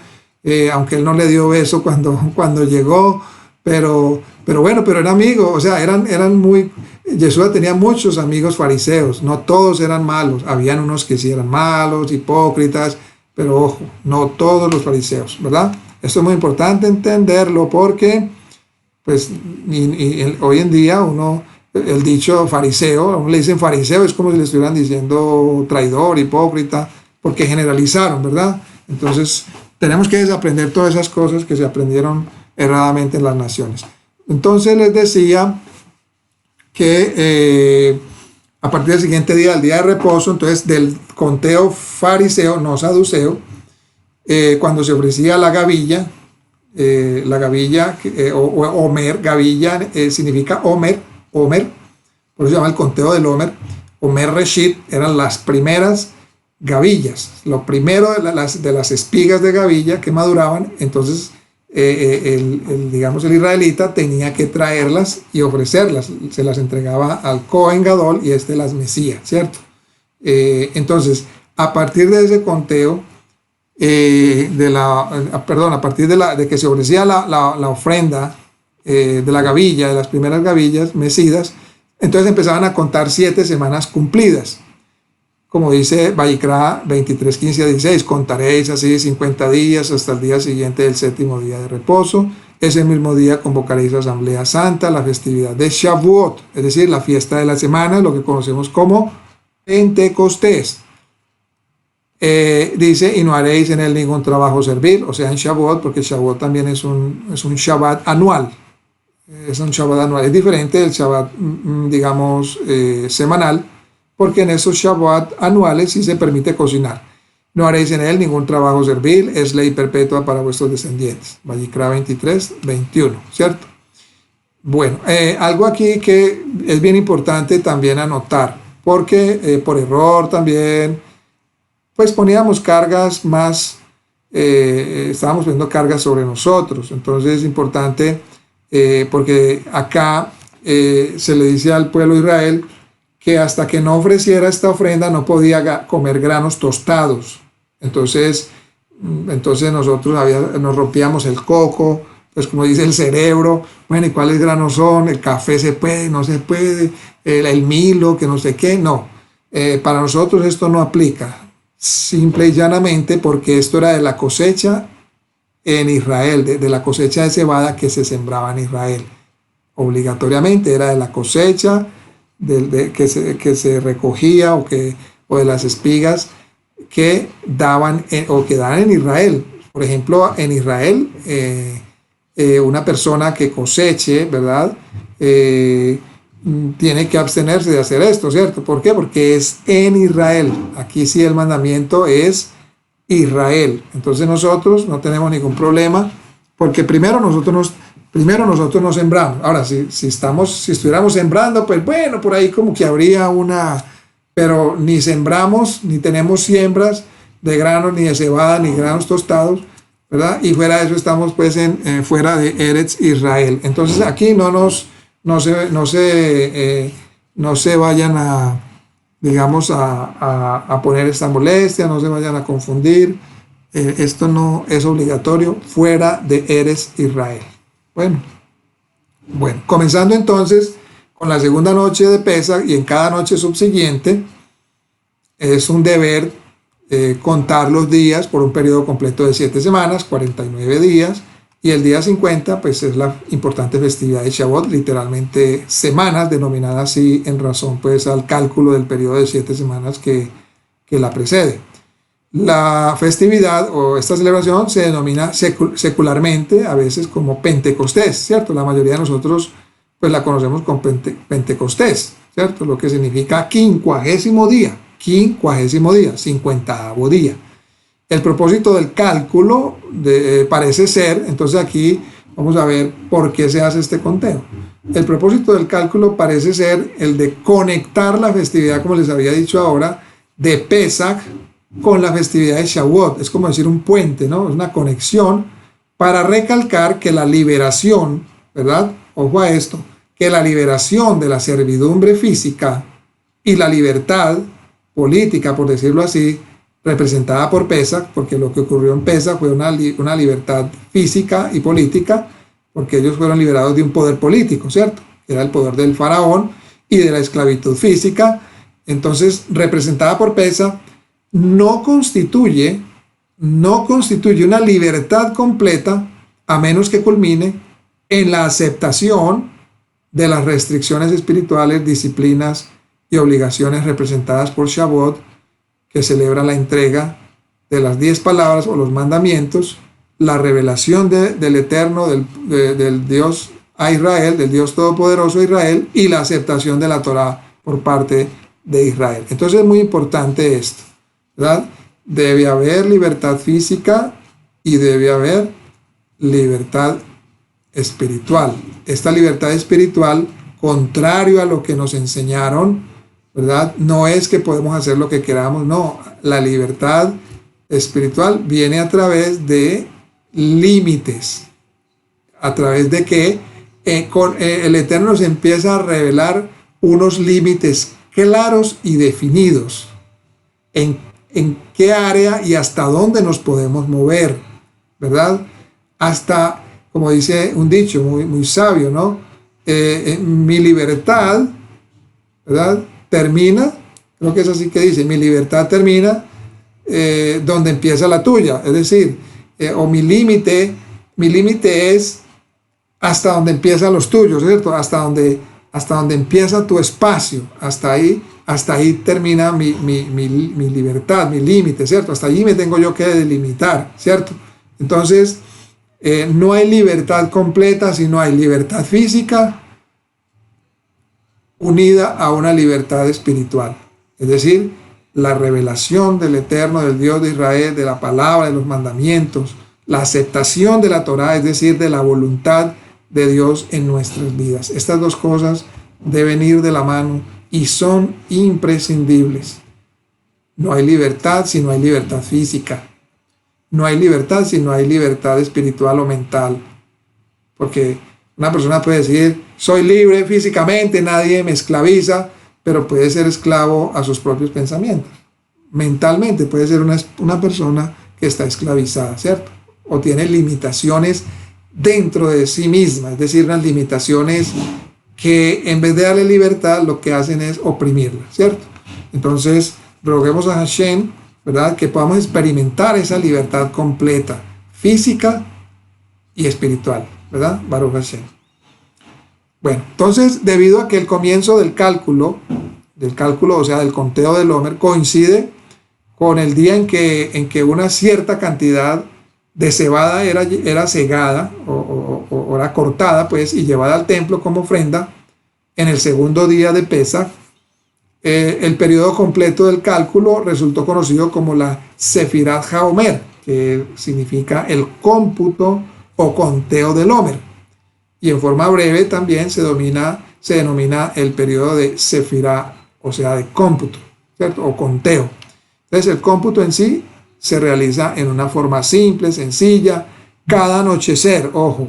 aunque él no le dio beso cuando llegó, pero bueno, pero era amigo. O sea, eran muy... Yeshua tenía muchos amigos fariseos, no todos eran malos, habían unos que sí eran malos, hipócritas, pero ojo, no todos los fariseos, ¿verdad? Esto es muy importante entenderlo porque, pues, hoy en día el dicho fariseo, a uno le dicen fariseo, es como si le estuvieran diciendo traidor, hipócrita, porque generalizaron, ¿verdad? Entonces, tenemos que desaprender todas esas cosas que se aprendieron erradamente en las naciones. Entonces, les decía que a partir del siguiente día, el día de reposo, entonces del conteo fariseo, no saduceo, cuando se ofrecía la gavilla, o Omer, gavilla significa Omer, por eso se llama el conteo del Omer Reshit, eran las primeras gavillas, lo primero de las espigas de gavilla que maduraban. Entonces digamos el israelita tenía que traerlas y ofrecerlas, se las entregaba al Cohen Gadol y las mecía, ¿cierto? Entonces, a partir de ese conteo, a partir de que se ofrecía la ofrenda de la gavilla, de las primeras gavillas mecidas, entonces empezaban a contar 7 semanas cumplidas. Como dice Vayikra 23, 15 a 16, contaréis así 50 días hasta el día siguiente del 7º día de reposo. Ese mismo día convocaréis la Asamblea Santa, la festividad de Shavuot, es decir, la fiesta de la semana, lo que conocemos como Pentecostés. Dice, y no haréis en él ningún trabajo servil, o sea, en Shavuot, porque Shavuot también es un Shabbat anual. Es un Shabbat anual, es diferente del Shabbat, digamos, semanal, porque en esos Shabbat anuales sí se permite cocinar. No haréis en él ningún trabajo servil, es ley perpetua para vuestros descendientes. Vayikra 23, 21, ¿cierto? Bueno, algo aquí que es bien importante también anotar, porque por error también, pues poníamos cargas más, estábamos poniendo cargas sobre nosotros. Entonces es importante, porque acá se le dice al pueblo de Israel que hasta que no ofreciera esta ofrenda no podía comer granos tostados. Entonces nosotros nos rompíamos el coco, pues como dice el cerebro, bueno, ¿y cuáles granos son? El café se puede, no se puede, el milo, que no sé qué, no. Para nosotros esto no aplica, simple y llanamente porque esto era de la cosecha en Israel, de la cosecha de cebada que se sembraba en Israel. obligatoriamente, era de la cosecha que se recogía o de las espigas que daban o que dan en Israel. Por ejemplo, en Israel, una persona que coseche, ¿verdad? Tiene que abstenerse de hacer esto, ¿cierto? ¿Por qué? Porque es en Israel. Aquí sí el mandamiento es Israel. Entonces nosotros no tenemos ningún problema, porque primero nosotros no sembramos. Ahora, si estuviéramos sembrando, pues bueno, por ahí como que habría pero ni sembramos, ni tenemos siembras de granos, ni de cebada, ni granos tostados, ¿verdad? Y fuera de eso estamos pues fuera de Eretz Israel. Entonces aquí no se vayan digamos, a poner esta molestia, no se vayan a confundir. Esto no es obligatorio fuera de Eretz Israel. Bueno, comenzando entonces con la segunda noche de Pesach, y en cada noche subsiguiente es un deber contar los días por un periodo completo de 7 semanas, 49 días, y el día 50 pues es la importante festividad de Shavuot, literalmente semanas, denominada así en razón pues al cálculo del periodo de 7 semanas que la precede. La festividad o esta celebración se denomina secularmente a veces como Pentecostés, ¿cierto? La mayoría de nosotros pues la conocemos con Pentecostés, ¿cierto? Lo que significa 50º día, 50º día. El propósito del cálculo parece ser, entonces aquí vamos a ver por qué se hace este conteo. El propósito del cálculo parece ser el de conectar la festividad, como les había dicho ahora, de Pesach con la festividad de Shavuot. Es como decir un puente, ¿no? Es una conexión para recalcar que la liberación, ¿verdad? Ojo a esto, que la liberación de la servidumbre física y la libertad política, por decirlo así, representada por Pesach, porque lo que ocurrió en Pesach fue una libertad física y política, porque ellos fueron liberados de un poder político, ¿cierto? Era el poder del faraón y de la esclavitud física. Entonces, representada por Pesach, no constituye una libertad completa a menos que culmine en la aceptación de las restricciones espirituales, disciplinas y obligaciones representadas por Shavuot, que celebra la entrega de las 10 palabras o los mandamientos, la revelación del Eterno, del Dios a Israel, del Dios Todopoderoso a Israel, y la aceptación de la Torá por parte de Israel. Entonces es muy importante esto, ¿verdad? Debe haber libertad física y debe haber libertad espiritual. Esta libertad espiritual, contrario a lo que nos enseñaron, ¿verdad? No es que podemos hacer lo que queramos, no. La libertad espiritual viene a través de límites, a través de que el Eterno nos empieza a revelar unos límites claros y definidos en qué área y hasta dónde nos podemos mover, ¿verdad? Hasta, como dice un dicho muy, muy sabio, ¿no? Mi libertad, ¿verdad? Termina, creo que es así que dice, mi libertad termina donde empieza la tuya, es decir, o mi límite es hasta donde empiezan los tuyos, ¿cierto? Hasta donde empieza tu espacio, hasta ahí termina mi libertad, mi límite, ¿cierto? Hasta allí me tengo yo que delimitar, ¿cierto? Entonces, no hay libertad completa si no hay libertad física unida a una libertad espiritual, es decir, la revelación del Eterno, del Dios de Israel, de la palabra, de los mandamientos, la aceptación de la Torá, es decir, de la voluntad de Dios en nuestras vidas. Estas dos cosas deben ir de la mano y son imprescindibles. No hay libertad si no hay libertad física. No hay libertad si no hay libertad espiritual o mental. Porque una persona puede decir, soy libre físicamente, nadie me esclaviza, pero puede ser esclavo a sus propios pensamientos. Mentalmente puede ser una persona que está esclavizada, ¿cierto? O tiene limitaciones dentro de sí misma, es decir, unas limitaciones que en vez de darle libertad, lo que hacen es oprimirla, ¿cierto? Entonces, roguemos a Hashem, ¿verdad?, que podamos experimentar esa libertad completa, física y espiritual, ¿verdad? Baruch Hashem. Bueno, entonces, debido a que el comienzo del cálculo, o sea, del conteo del Omer, coincide con el día en que una cierta cantidad de cebada era segada o era cortada, pues, y llevada al templo como ofrenda en el segundo día de Pesach, el periodo completo del cálculo resultó conocido como la Sefirat HaOmer, que significa el cómputo o conteo del Omer. Y en forma breve también se denomina el periodo de Sefirá, o sea, de cómputo, ¿cierto? O conteo. Entonces el cómputo en sí se realiza en una forma simple, sencilla, cada anochecer, ojo,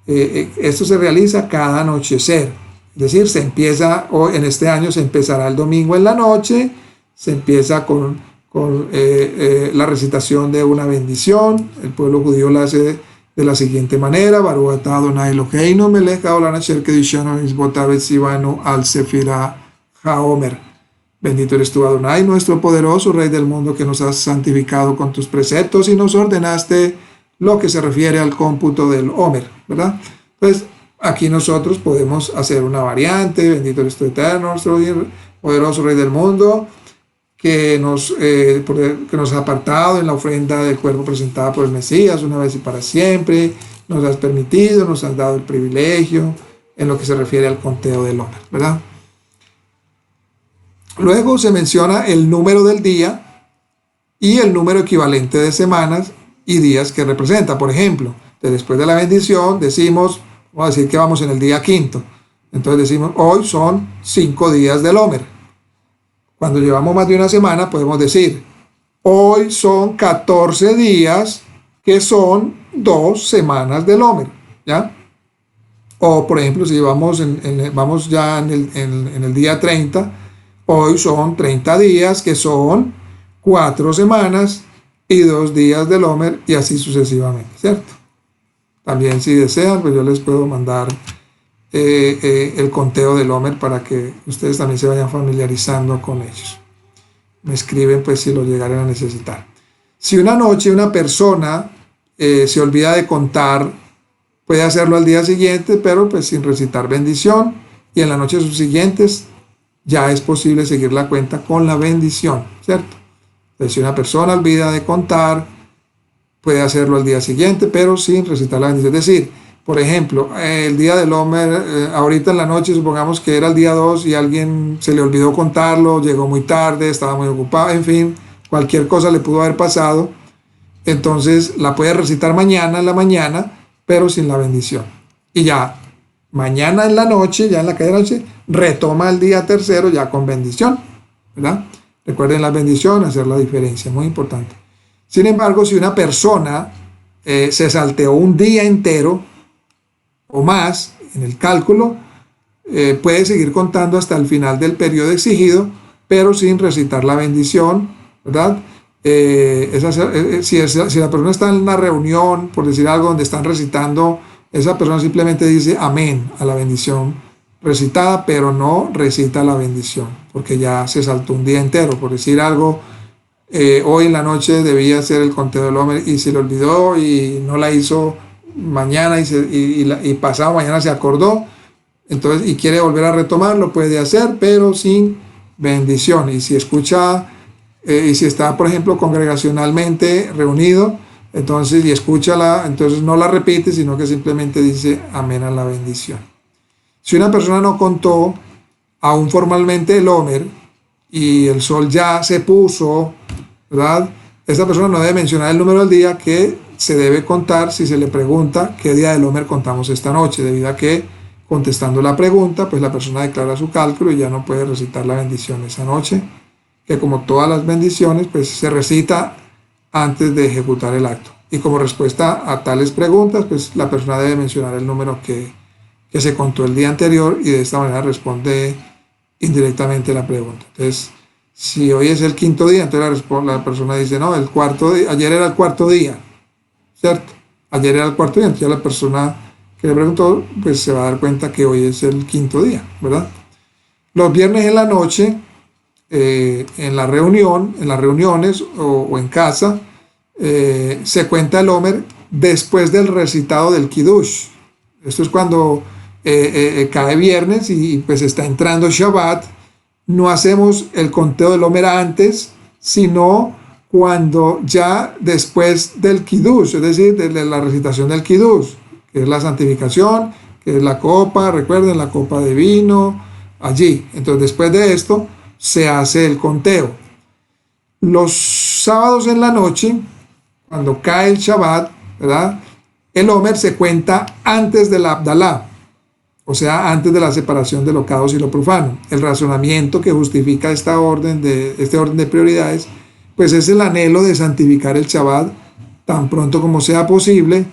esto se realiza cada anochecer, es decir, se empieza, o en este año se empezará el domingo en la noche, se empieza con la recitación de una bendición. El pueblo judío la hace de la siguiente manera: Baruch atah Adonai Eloheinu melech haolam asher kedishanu mitzvotav vetzivanu al Sefirá HaOmer. Bendito eres tú, Adonai, nuestro poderoso Rey del mundo, que nos has santificado con tus preceptos y nos ordenaste lo que se refiere al cómputo del Omer, ¿verdad? Entonces, aquí nosotros podemos hacer una variante: bendito eres tú, eterno, nuestro poderoso Rey del mundo, que nos ha apartado en la ofrenda del cuerpo presentada por el Mesías una vez y para siempre, nos has permitido, nos has dado el privilegio en lo que se refiere al conteo del Omer, ¿verdad? Luego se menciona el número del día y el número equivalente de semanas y días que representa. Por ejemplo, después de la bendición decimos, vamos a decir que vamos en el día quinto, entonces decimos, hoy son 5 días del Omer. Cuando llevamos más de una semana podemos decir, hoy son 14 días, que son 2 semanas del Omer, ¿ya? O por ejemplo, si vamos ya en el día 30, hoy son 30 días, que son 4 semanas y 2 días del Omer, y así sucesivamente, ¿cierto? También, si desean, pues yo les puedo mandar el conteo del Omer para que ustedes también se vayan familiarizando con ellos. Me escriben, pues, si lo llegaran a necesitar. Si una noche una persona se olvida de contar, puede hacerlo al día siguiente, pero pues sin recitar bendición, y en las noches subsiguientes ya es posible seguir la cuenta con la bendición, ¿cierto? Entonces, si una persona olvida de contar, puede hacerlo al día siguiente, pero sin recitar la bendición. Es decir, por ejemplo, el día del Omer, ahorita en la noche, supongamos que era el día 2 y alguien se le olvidó contarlo, llegó muy tarde, estaba muy ocupado, en fin, cualquier cosa le pudo haber pasado. Entonces la puede recitar mañana en la mañana, pero sin la bendición. Y ya mañana en la noche, ya en la calle de la noche, retoma el día tercero ya con bendición, ¿verdad? Recuerden la bendición, hacer la diferencia, muy importante. Sin embargo, si una persona se salteó un día entero o más en el cálculo, puede seguir contando hasta el final del periodo exigido, pero sin recitar la bendición, ¿verdad? Si la persona está en una reunión, por decir algo, donde están recitando, esa persona simplemente dice amén a la bendición recitada, pero no recita la bendición, porque ya se saltó un día entero. Por decir algo, hoy en la noche debía hacer el conteo del Omer y se le olvidó y no la hizo mañana, y pasado mañana se acordó, entonces, y quiere volver a retomar, lo puede hacer, pero sin bendición. Y si escucha, y si está, por ejemplo, congregacionalmente reunido, entonces, y escúchala, entonces no la repite, sino que simplemente dice amén a la bendición. Si una persona no contó aún formalmente el Omer y el sol ya se puso, ¿verdad? Esta persona no debe mencionar el número del día que se debe contar si se le pregunta qué día del Omer contamos esta noche, debido a que, contestando la pregunta, pues la persona declara su cálculo y ya no puede recitar la bendición esa noche, que como todas las bendiciones, pues se recita antes de ejecutar el acto. Y como respuesta a tales preguntas, pues la persona debe mencionar el número que se contó el día anterior, y de esta manera responde indirectamente la pregunta. Entonces, si hoy es el quinto día, entonces la persona dice, no, el cuarto día, ayer era el cuarto día, ¿cierto? Ayer era el cuarto día, entonces la persona que le preguntó, pues se va a dar cuenta que hoy es el quinto día, ¿verdad? Los viernes en la noche, en la reunión, en las reuniones o en casa, se cuenta el Omer después del recitado del Kiddush. Esto es cuando cae viernes y pues está entrando Shabbat, no hacemos el conteo del Omer antes, sino cuando ya después del Kiddush, es decir, de la recitación del Kiddush, que es la santificación, que es la copa, recuerden, la copa de vino, allí. Entonces después de esto se hace el conteo. Los sábados en la noche, cuando cae el Shabbat, ¿verdad? El Omer se cuenta antes de la Abdalá, o sea, antes de la separación de lo cados y lo profano. El razonamiento que justifica este orden de prioridades, pues es el anhelo de santificar el Shabbat tan pronto como sea posible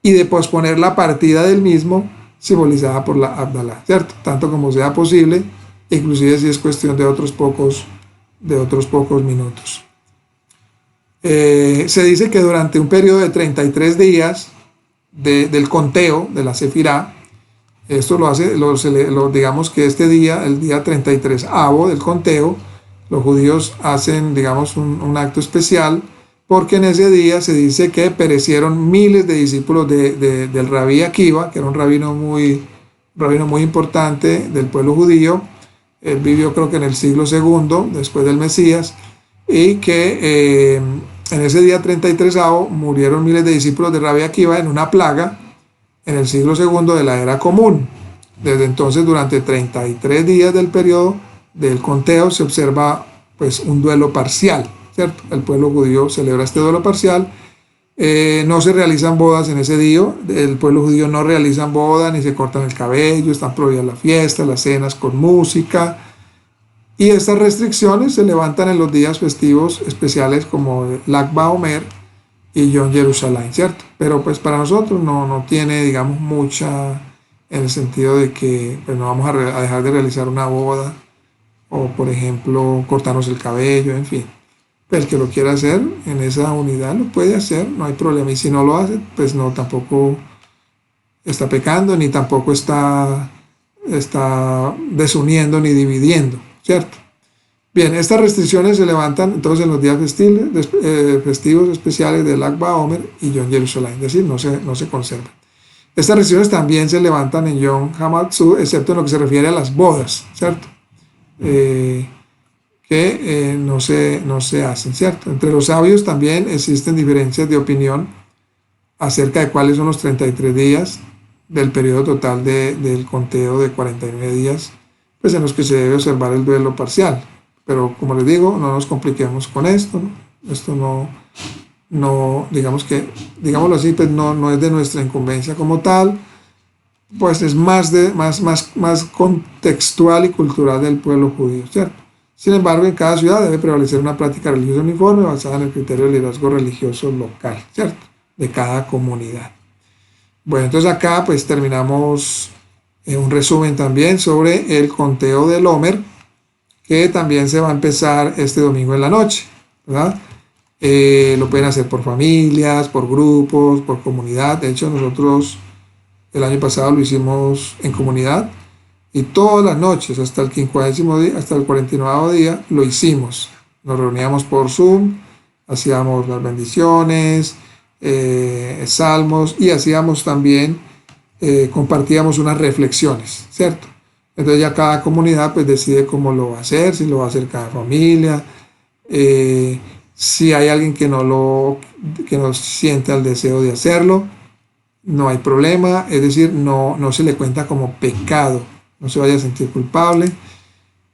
y de posponer la partida del mismo, simbolizada por la Abdalá, ¿cierto? Tanto como sea posible, inclusive si es cuestión de otros pocos minutos. Se dice que durante un periodo de 33 días del conteo de la Sefirá, esto lo hace, digamos que este día, el día 33avo del conteo, los judíos hacen, digamos, un acto especial, porque en ese día se dice que perecieron miles de discípulos del Rabí Akiva, que era un rabino muy importante del pueblo judío. Él vivió creo que en el siglo II, después del Mesías, y que en ese día 33avo murieron miles de discípulos de Rabí Akiva en una plaga, en el siglo II de la era común. Desde entonces, durante 33 días del periodo del conteo, se observa pues un duelo parcial, ¿cierto? El pueblo judío celebra este duelo parcial. No se realizan bodas en ese día. El pueblo judío no realizan bodas, ni se cortan el cabello, están prohibidas las fiestas, las cenas con música. Y estas restricciones se levantan en los días festivos especiales como Lag BaOmer y Yom Jerusalén, ¿cierto? Pero pues para nosotros no tiene, digamos, mucha, en el sentido de que pues, no vamos a dejar de realizar una boda, o por ejemplo cortarnos el cabello, en fin. El que lo quiera hacer en esa unidad lo puede hacer, no hay problema. Y si no lo hace, pues no, tampoco está pecando, ni tampoco está desuniendo ni dividiendo, ¿cierto? Bien, estas restricciones se levantan entonces en los días festivos especiales del Lag BaOmer y Yom Jerusalén, es decir, no se conservan. Estas restricciones también se levantan en Yom Hamatzut, excepto en lo que se refiere a las bodas, ¿cierto? Que no se hacen, ¿cierto? Entre los sabios también existen diferencias de opinión acerca de cuáles son los 33 días del periodo total del conteo de 49 días, pues en los que se debe observar el duelo parcial. Pero como les digo, no nos compliquemos con esto, ¿no? Esto no digámoslo así, pues no es de nuestra incumbencia como tal, pues es más contextual y cultural del pueblo judío, ¿cierto? Sin embargo, en cada ciudad debe prevalecer una práctica religiosa uniforme basada en el criterio de liderazgo religioso local, ¿cierto? De cada comunidad. Bueno, entonces acá pues terminamos un resumen también sobre el conteo del Omer, que también se va a empezar este domingo en la noche, ¿verdad? Lo pueden hacer por familias, por grupos, por comunidad. De hecho, nosotros el año pasado lo hicimos en comunidad y todas las noches, hasta el 50º día, hasta el 49º día, lo hicimos. Nos reuníamos por Zoom, hacíamos las bendiciones, salmos, y hacíamos también, compartíamos unas reflexiones, ¿cierto? Entonces ya cada comunidad pues decide cómo lo va a hacer, si lo va a hacer cada familia, si hay alguien que no siente el deseo de hacerlo, no hay problema, es decir, no se le cuenta como pecado, no se vaya a sentir culpable,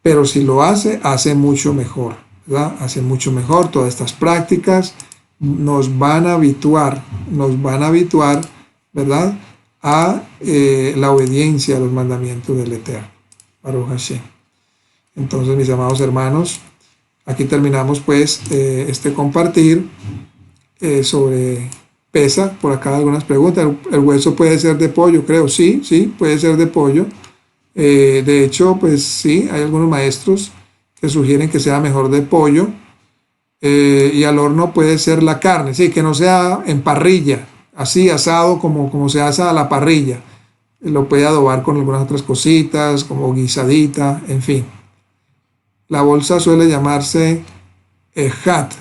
pero si lo hace mucho mejor, ¿verdad? Hace mucho mejor. Todas estas prácticas nos van a habituar, ¿verdad? A la obediencia a los mandamientos del Eterno. Baruch Hashem. Entonces, mis amados hermanos, aquí terminamos pues este compartir sobre Pesa. Por acá algunas preguntas. ¿El hueso puede ser de pollo? Creo, sí, puede ser de pollo. De hecho, pues sí, hay algunos maestros que sugieren que sea mejor de pollo, y al horno puede ser la carne, sí, que no sea en parrilla, así asado como se asa a la parrilla. Lo puede adobar con algunas otras cositas, como guisadita, en fin. La bolsa suele llamarse hat.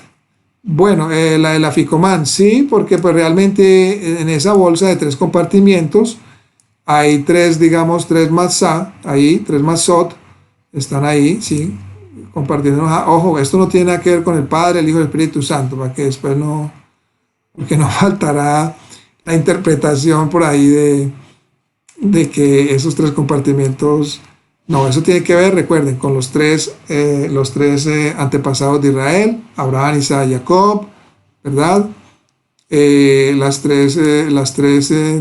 Bueno, la de la Ficomán, sí, porque pues realmente en esa bolsa de 3 compartimientos hay tres, digamos, tres matzah, ahí, tres matzot, están ahí, sí, compartiendo. Ojo, esto no tiene nada que ver con el Padre, el Hijo y el Espíritu Santo, para que después no, porque no faltará la interpretación por ahí de que esos tres compartimientos, no, eso tiene que ver, recuerden, con los tres antepasados de Israel, Abraham, Isaac y Jacob, ¿verdad? Las tres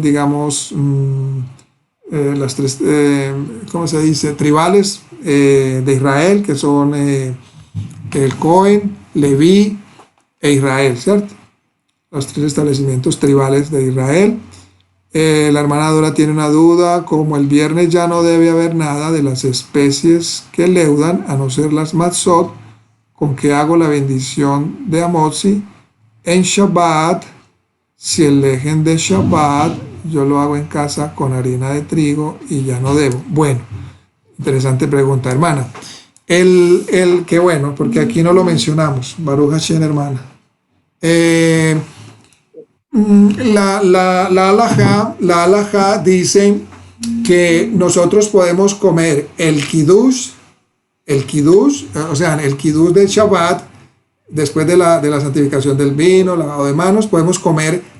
digamos, las tres, ¿cómo se dice? Tribales de Israel, que son el Cohen, Leví e Israel, ¿cierto? Los tres establecimientos tribales de Israel. La hermana Dora tiene una duda, como el viernes ya no debe haber nada de las especies que leudan, a no ser las matzot, ¿con qué hago la bendición de Amotzi? En Shabbat, si el lejen de Shabbat, yo lo hago en casa con harina de trigo y ya no debo. Bueno, interesante pregunta, hermana. Qué bueno, porque aquí no lo mencionamos, Baruch Hashem, hermana. La halajá dice que nosotros podemos comer el kiddush, o sea, el kiddush del Shabbat, después de la santificación del vino, lavado de manos,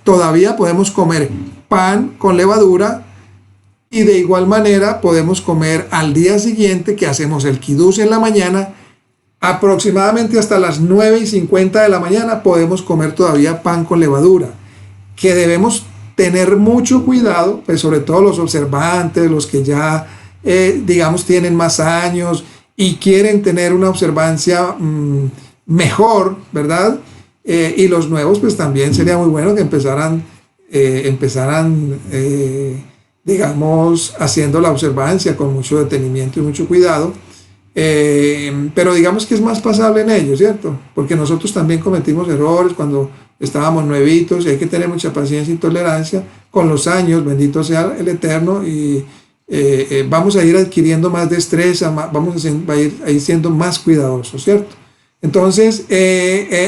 todavía podemos comer pan con levadura, y de igual manera podemos comer al día siguiente que hacemos el kiddush en la mañana, aproximadamente hasta las 9:50 de la mañana podemos comer todavía pan con levadura, que debemos tener mucho cuidado, pues sobre todo los observantes, los que ya, digamos, tienen más años y quieren tener una observancia mejor, ¿verdad? Y los nuevos, pues también sería muy bueno que empezaran, digamos, haciendo la observancia con mucho detenimiento y mucho cuidado. Pero digamos que es más pasable en ellos, ¿cierto? Porque nosotros también cometimos errores cuando estábamos nuevitos y hay que tener mucha paciencia y tolerancia. Con los años, bendito sea el Eterno, y vamos a ir adquiriendo más destreza, vamos a ir siendo más cuidadosos, ¿cierto? Entonces,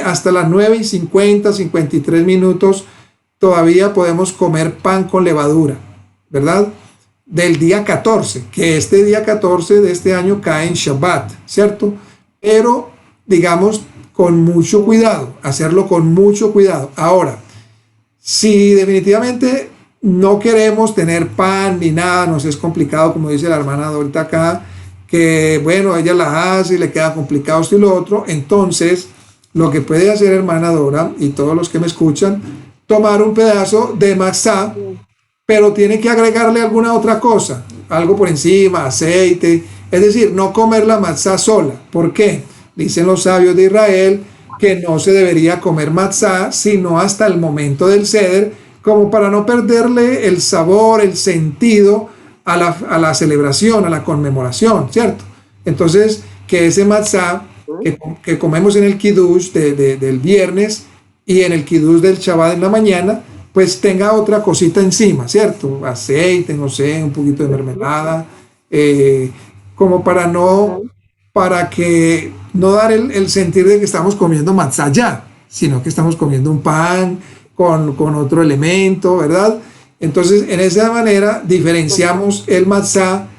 hasta las 9:50, 53 minutos, todavía podemos comer pan con levadura, ¿verdad? Del día 14, que este día 14 de este año cae en Shabbat, ¿cierto? Pero, digamos, con mucho cuidado, hacerlo con mucho cuidado. Ahora, si definitivamente no queremos tener pan ni nada, nos es complicado, como dice la hermana ahorita acá, que bueno, ella la hace y le queda complicado esto y lo otro, entonces lo que puede hacer hermana Dora y todos los que me escuchan, tomar un pedazo de matzá, pero tiene que agregarle alguna otra cosa, algo por encima, aceite, es decir, no comer la matzá sola. ¿Por qué? Dicen los sabios de Israel que no se debería comer matzá sino hasta el momento del seder, como para no perderle el sabor, el sentido a la celebración, a la conmemoración, ¿cierto? Entonces, que ese matzá que comemos en el kiddush del viernes y en el kiddush del Shabbat en la mañana, pues tenga otra cosita encima, ¿cierto? Aceite, no sé, un poquito de mermelada, como para que no dar el sentir de que estamos comiendo matzá ya, sino que estamos comiendo un pan con otro elemento, ¿verdad? Entonces, en esa manera diferenciamos el matzá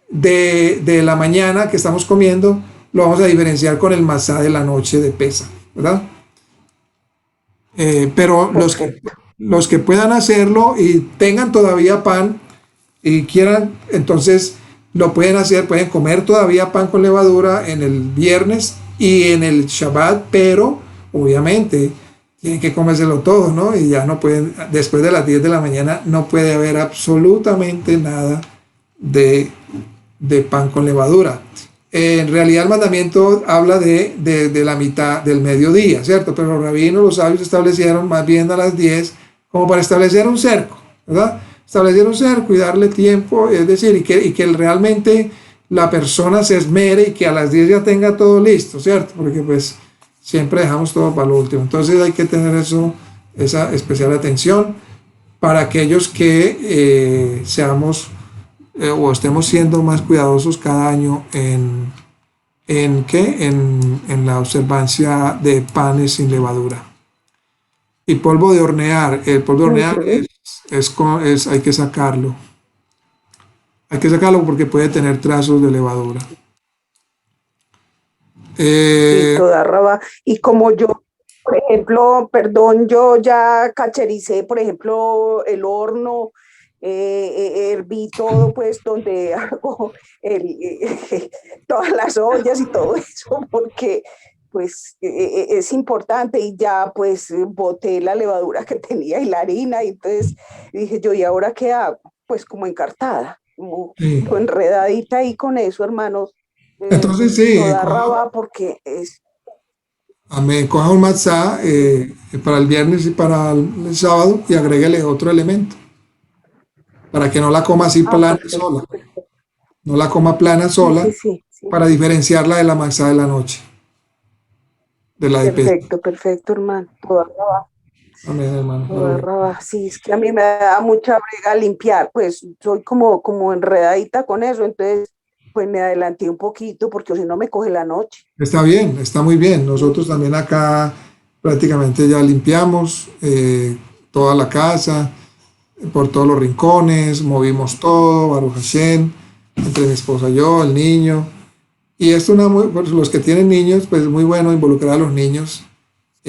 de la mañana que estamos comiendo, lo vamos a diferenciar con el matzá de la noche de Pesaj, ¿verdad? Pero los que puedan hacerlo y tengan todavía pan y quieran, entonces lo pueden hacer, pueden comer todavía pan con levadura en el viernes y en el Shabbat, pero obviamente tienen que comérselo todo, ¿no? Y ya no pueden, después de las 10 de la mañana no puede haber absolutamente nada de pan con levadura. En realidad el mandamiento habla de la mitad del mediodía, ¿cierto? Pero los rabinos, los sabios establecieron más bien a las 10 como para establecer un cerco, ¿verdad? Establecer un cerco y darle tiempo, es decir, y que realmente la persona se esmere y que a las 10 ya tenga todo listo, ¿cierto? Porque pues siempre dejamos todo para lo último. Entonces hay que tener esa especial atención para aquellos que seamos o estemos siendo más cuidadosos cada año en la observancia de panes sin levadura. Y polvo de hornear, el polvo de hornear hay que sacarlo. Hay que sacarlo porque puede tener trazos de levadura. Sí, Eh, toda raba. Y como yo, por ejemplo, perdón, yo ya cachericé, por ejemplo, el horno, herví todo, pues, donde hago el, todas las ollas y todo eso, porque, pues, es importante y ya, pues, boté la levadura que tenía y la harina, y entonces dije yo, ¿y ahora qué hago? Pues, como encartada, sí. como enredadita ahí con eso, hermanos, Entonces sí, toda raba porque es coja un matzá para el viernes y para el sábado y agrégale otro elemento para que no la coma así plana perfecto, sola, no la coma plana sí, sí, sola sí, sí, para diferenciarla de la matzá de la noche, de la de peso. perfecto, perfecto, hermano, Amén, hermano. toda raba, sí, es que a mí me da mucha brega limpiar, pues soy como enredadita con eso, entonces pues me adelanté un poquito porque si no me coge la noche. Está bien, está muy bien. Sí, Nosotros también acá prácticamente ya limpiamos toda la casa, por todos los rincones, movimos todo, Baruch Hashem, entre mi esposa y yo, el niño. Y esto, pues, los que tienen niños, pues es muy bueno involucrar a los niños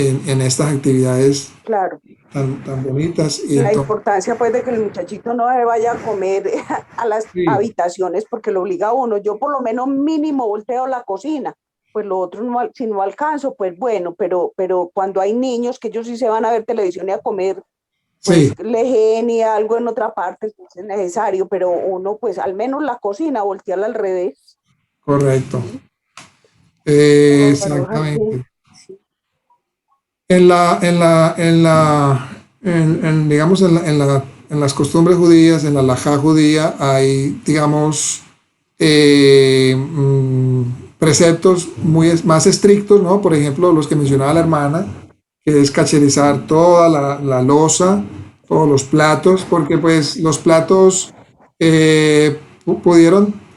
en estas actividades claro, tan bonitas. Y la entonces, importancia pues de que el muchachito no se vaya a comer a las sí, habitaciones porque lo obliga a uno. Yo por lo menos mínimo volteo la cocina, pues lo otro no, si no alcanzo, pues bueno, pero cuando hay niños que ellos sí se van a ver televisión y a comer, pues sí, lején y algo en otra parte, entonces es necesario, pero uno pues al menos la cocina, voltearla al revés. correcto. Sí, no, Baruch Exactamente. sí, Digamos, en las costumbres judías, en la halajá judía, hay, digamos, preceptos más estrictos, ¿no? Por ejemplo, los que mencionaba la hermana, que es cacherizar toda la loza, todos los platos, porque pues los platos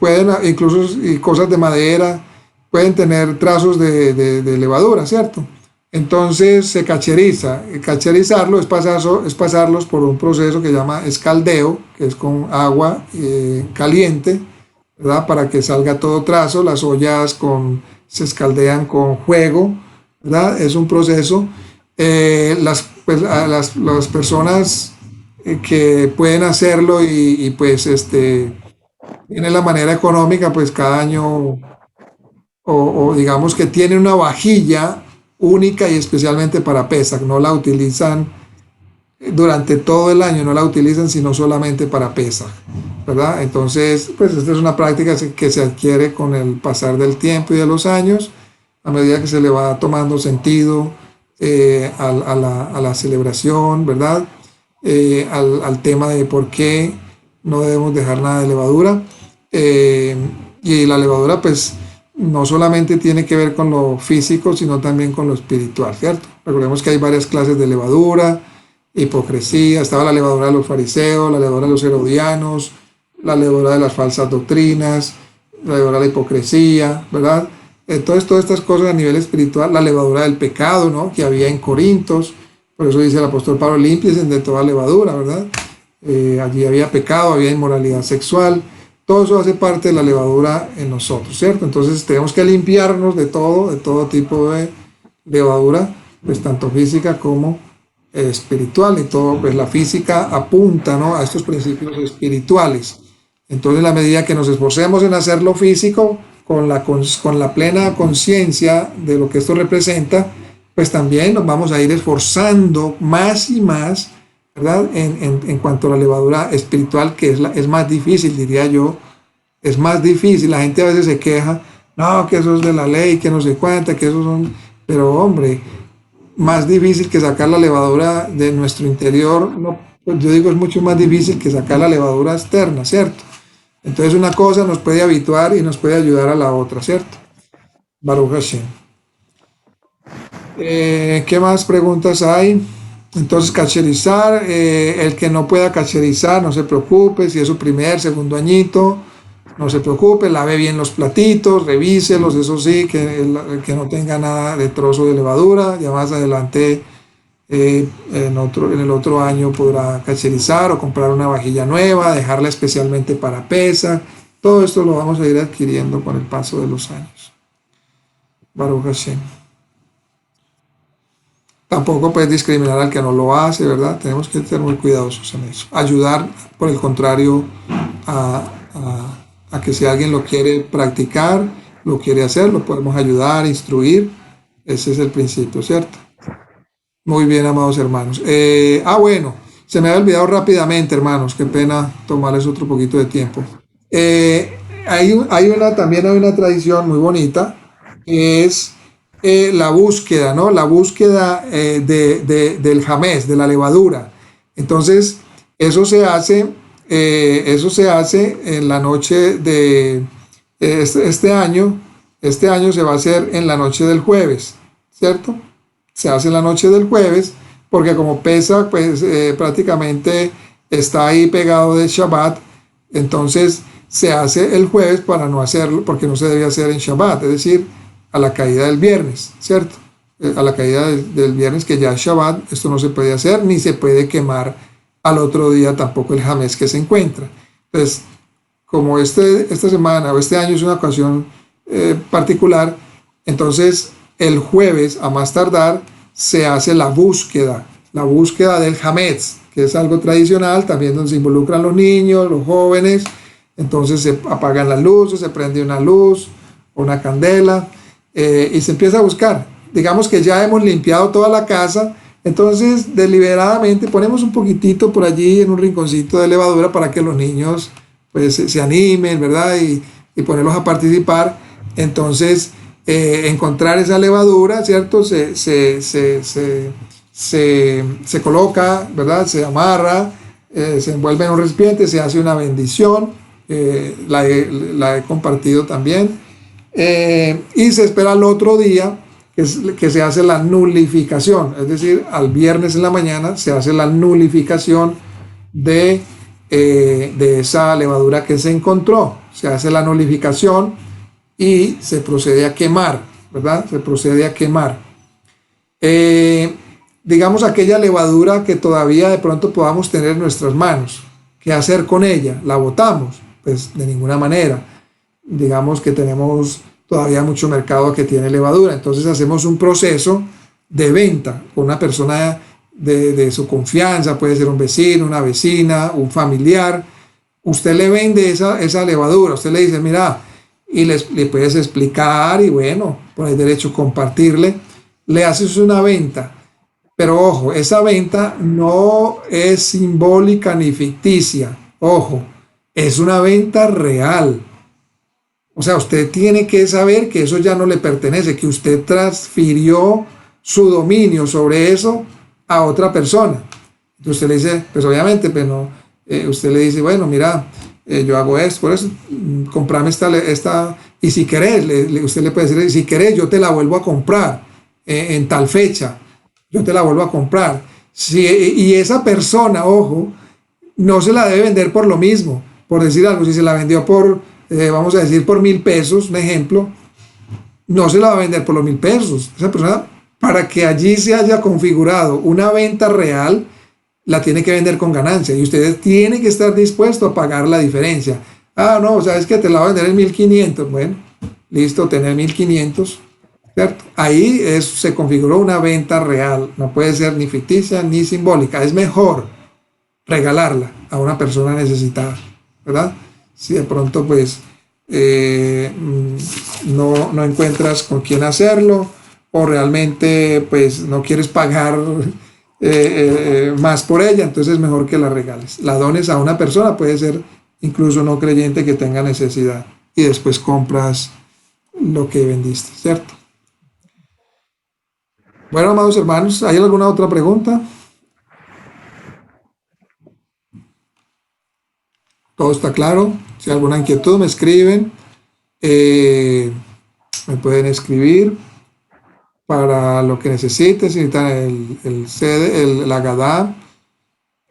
pueden, incluso y cosas de madera, pueden tener trazos de levadura, ¿cierto? Entonces se cacheriza. Cacherizarlo es pasarlos por un proceso que se llama escaldeo, que es con agua caliente, ¿verdad? Para que salga todo trazo. Las ollas se escaldean con fuego, ¿verdad? Es un proceso. Las personas que pueden hacerlo pues tienen la manera económica, pues cada año o digamos que tienen una vajilla única y especialmente para Pesach, no la utilizan durante todo el año, no la utilizan sino solamente para Pesach, ¿verdad? Entonces, pues esta es una práctica que se adquiere con el pasar del tiempo y de los años, a medida que se le va tomando sentido a la celebración, ¿verdad? Al tema de por qué no debemos dejar nada de levadura. Eh, y la levadura, pues, no solamente tiene que ver con lo físico, sino también con lo espiritual, ¿cierto? Recordemos que hay varias clases de levadura, hipocresía, estaba la levadura de los fariseos, la levadura de los herodianos, la levadura de las falsas doctrinas, la levadura de la hipocresía, ¿verdad? Entonces, todas estas cosas a nivel espiritual, la levadura del pecado, ¿no? Que había en Corintios, por eso dice el apóstol Pablo, límpiense de toda levadura, ¿verdad? Allí había pecado, había inmoralidad sexual, todo eso hace parte de la levadura en nosotros, ¿cierto? Entonces tenemos que limpiarnos de todo tipo de levadura, pues tanto física como espiritual, y todo, pues la física apunta, ¿no? A estos principios espirituales. Entonces, en la medida que nos esforcemos en hacer lo físico con la plena conciencia de lo que esto representa, pues también nos vamos a ir esforzando más y más, ¿verdad? En cuanto a la levadura espiritual, que es más difícil, diría yo, es más difícil. La gente a veces se queja, no, que eso es de la ley, que no se cuenta, que eso son... Pero hombre, más difícil que sacar la levadura de nuestro interior, no, pues yo digo, es mucho más difícil que sacar la levadura externa, ¿cierto? Entonces una cosa nos puede habituar y nos puede ayudar a la otra, ¿cierto? Baruch Hashem. ¿Qué más preguntas hay? Entonces, cacherizar, el que no pueda cacherizar, no se preocupe, si es su primer, segundo añito, no se preocupe, lave bien los platitos, revíselos, eso sí, que no tenga nada de trozo de levadura, ya más adelante en el otro año podrá cacherizar o comprar una vajilla nueva, dejarla especialmente para pesa. Todo esto lo vamos a ir adquiriendo con el paso de los años. Baruch Hashem. Tampoco puedes discriminar al que no lo hace, ¿verdad? Tenemos que ser muy cuidadosos en eso. Ayudar, por el contrario, a, a que si alguien lo quiere practicar, lo quiere hacer, lo podemos ayudar, instruir. Ese es el principio, ¿cierto? Muy bien, amados hermanos. Bueno, se me había olvidado rápidamente, hermanos. Qué pena tomarles otro poquito de tiempo. También hay una tradición muy bonita, que es la búsqueda, ¿no? La búsqueda del jamés, de la levadura. Entonces, eso se hace en la noche de este año. Este año se va a hacer en la noche del jueves, ¿cierto? Se hace en la noche del jueves, porque como pesa, pues prácticamente está ahí pegado de Shabbat, entonces se hace el jueves para no hacerlo, porque no se debe hacer en Shabbat, es decir, a la caída del viernes, ¿cierto? A la caída del viernes, que ya es Shabbat, esto no se puede hacer, ni se puede quemar al otro día tampoco el jamés que se encuentra. Entonces, como esta semana o este año es una ocasión particular, entonces el jueves a más tardar se hace la búsqueda del hametz, que es algo tradicional, también donde se involucran los niños, los jóvenes. Entonces se apagan las luces, se prende una luz, una candela, y se empieza a buscar. Digamos que ya hemos limpiado toda la casa, entonces deliberadamente ponemos un poquitito por allí en un rinconcito de levadura para que los niños pues se animen, ¿verdad? Y ponerlos a participar. Entonces encontrar esa levadura, ¿cierto? Se coloca, ¿verdad? Se amarra, se envuelve en un recipiente, se hace una bendición, la he compartido también, y se espera al otro día que se hace la nulificación, es decir, al viernes en la mañana se hace la nulificación de esa levadura que se encontró, se hace la nulificación y se procede a quemar, ¿verdad? Se procede a quemar. Digamos aquella levadura que todavía de pronto podamos tener en nuestras manos. ¿Qué hacer con ella? ¿La botamos? Pues de ninguna manera. Digamos que tenemos todavía mucho mercado que tiene levadura, entonces hacemos un proceso de venta con una persona de su confianza, puede ser un vecino, una vecina, un familiar. Usted le vende esa levadura, usted le dice, mira, y le puedes explicar y bueno, por el derecho compartirle, le haces una venta. Pero ojo, esa venta no es simbólica ni ficticia, ojo, es una venta real. O sea, usted tiene que saber que eso ya no le pertenece, que usted transfirió su dominio sobre eso a otra persona. Entonces usted le dice, pues obviamente, pero usted le dice, bueno, mira, yo hago esto, por eso, comprame esta, y si querés, usted le puede decir, si querés, yo te la vuelvo a comprar en tal fecha, yo te la vuelvo a comprar. Y esa persona, ojo, no se la debe vender por lo mismo, por decir algo, si se la vendió por, vamos a decir, por 1.000 pesos, un ejemplo, no se la va a vender por los 1.000 pesos. Esa persona, para que allí se haya configurado una venta real, la tiene que vender con ganancia y usted tiene que estar dispuesto a pagar la diferencia. Ah, no, sabes que te la va a vender en 1.500. Bueno, listo, tener 1.500, ¿cierto? Ahí se configuró una venta real, no puede ser ni ficticia ni simbólica. Es mejor regalarla a una persona necesitada, ¿verdad? Si de pronto pues no encuentras con quién hacerlo o realmente pues no quieres pagar más por ella, entonces es mejor que la regales. La dones a una persona, puede ser incluso no creyente que tenga necesidad, y después compras lo que vendiste, ¿cierto? Bueno, amados hermanos, ¿hay alguna otra pregunta? ¿Todo está claro? Si hay alguna inquietud, me escriben. Me pueden escribir para lo que necesiten. Si necesitan el CD, la Agadá,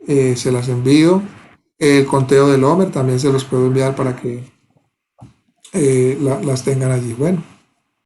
se las envío. El conteo del Homer también se los puedo enviar para que las tengan allí. Bueno.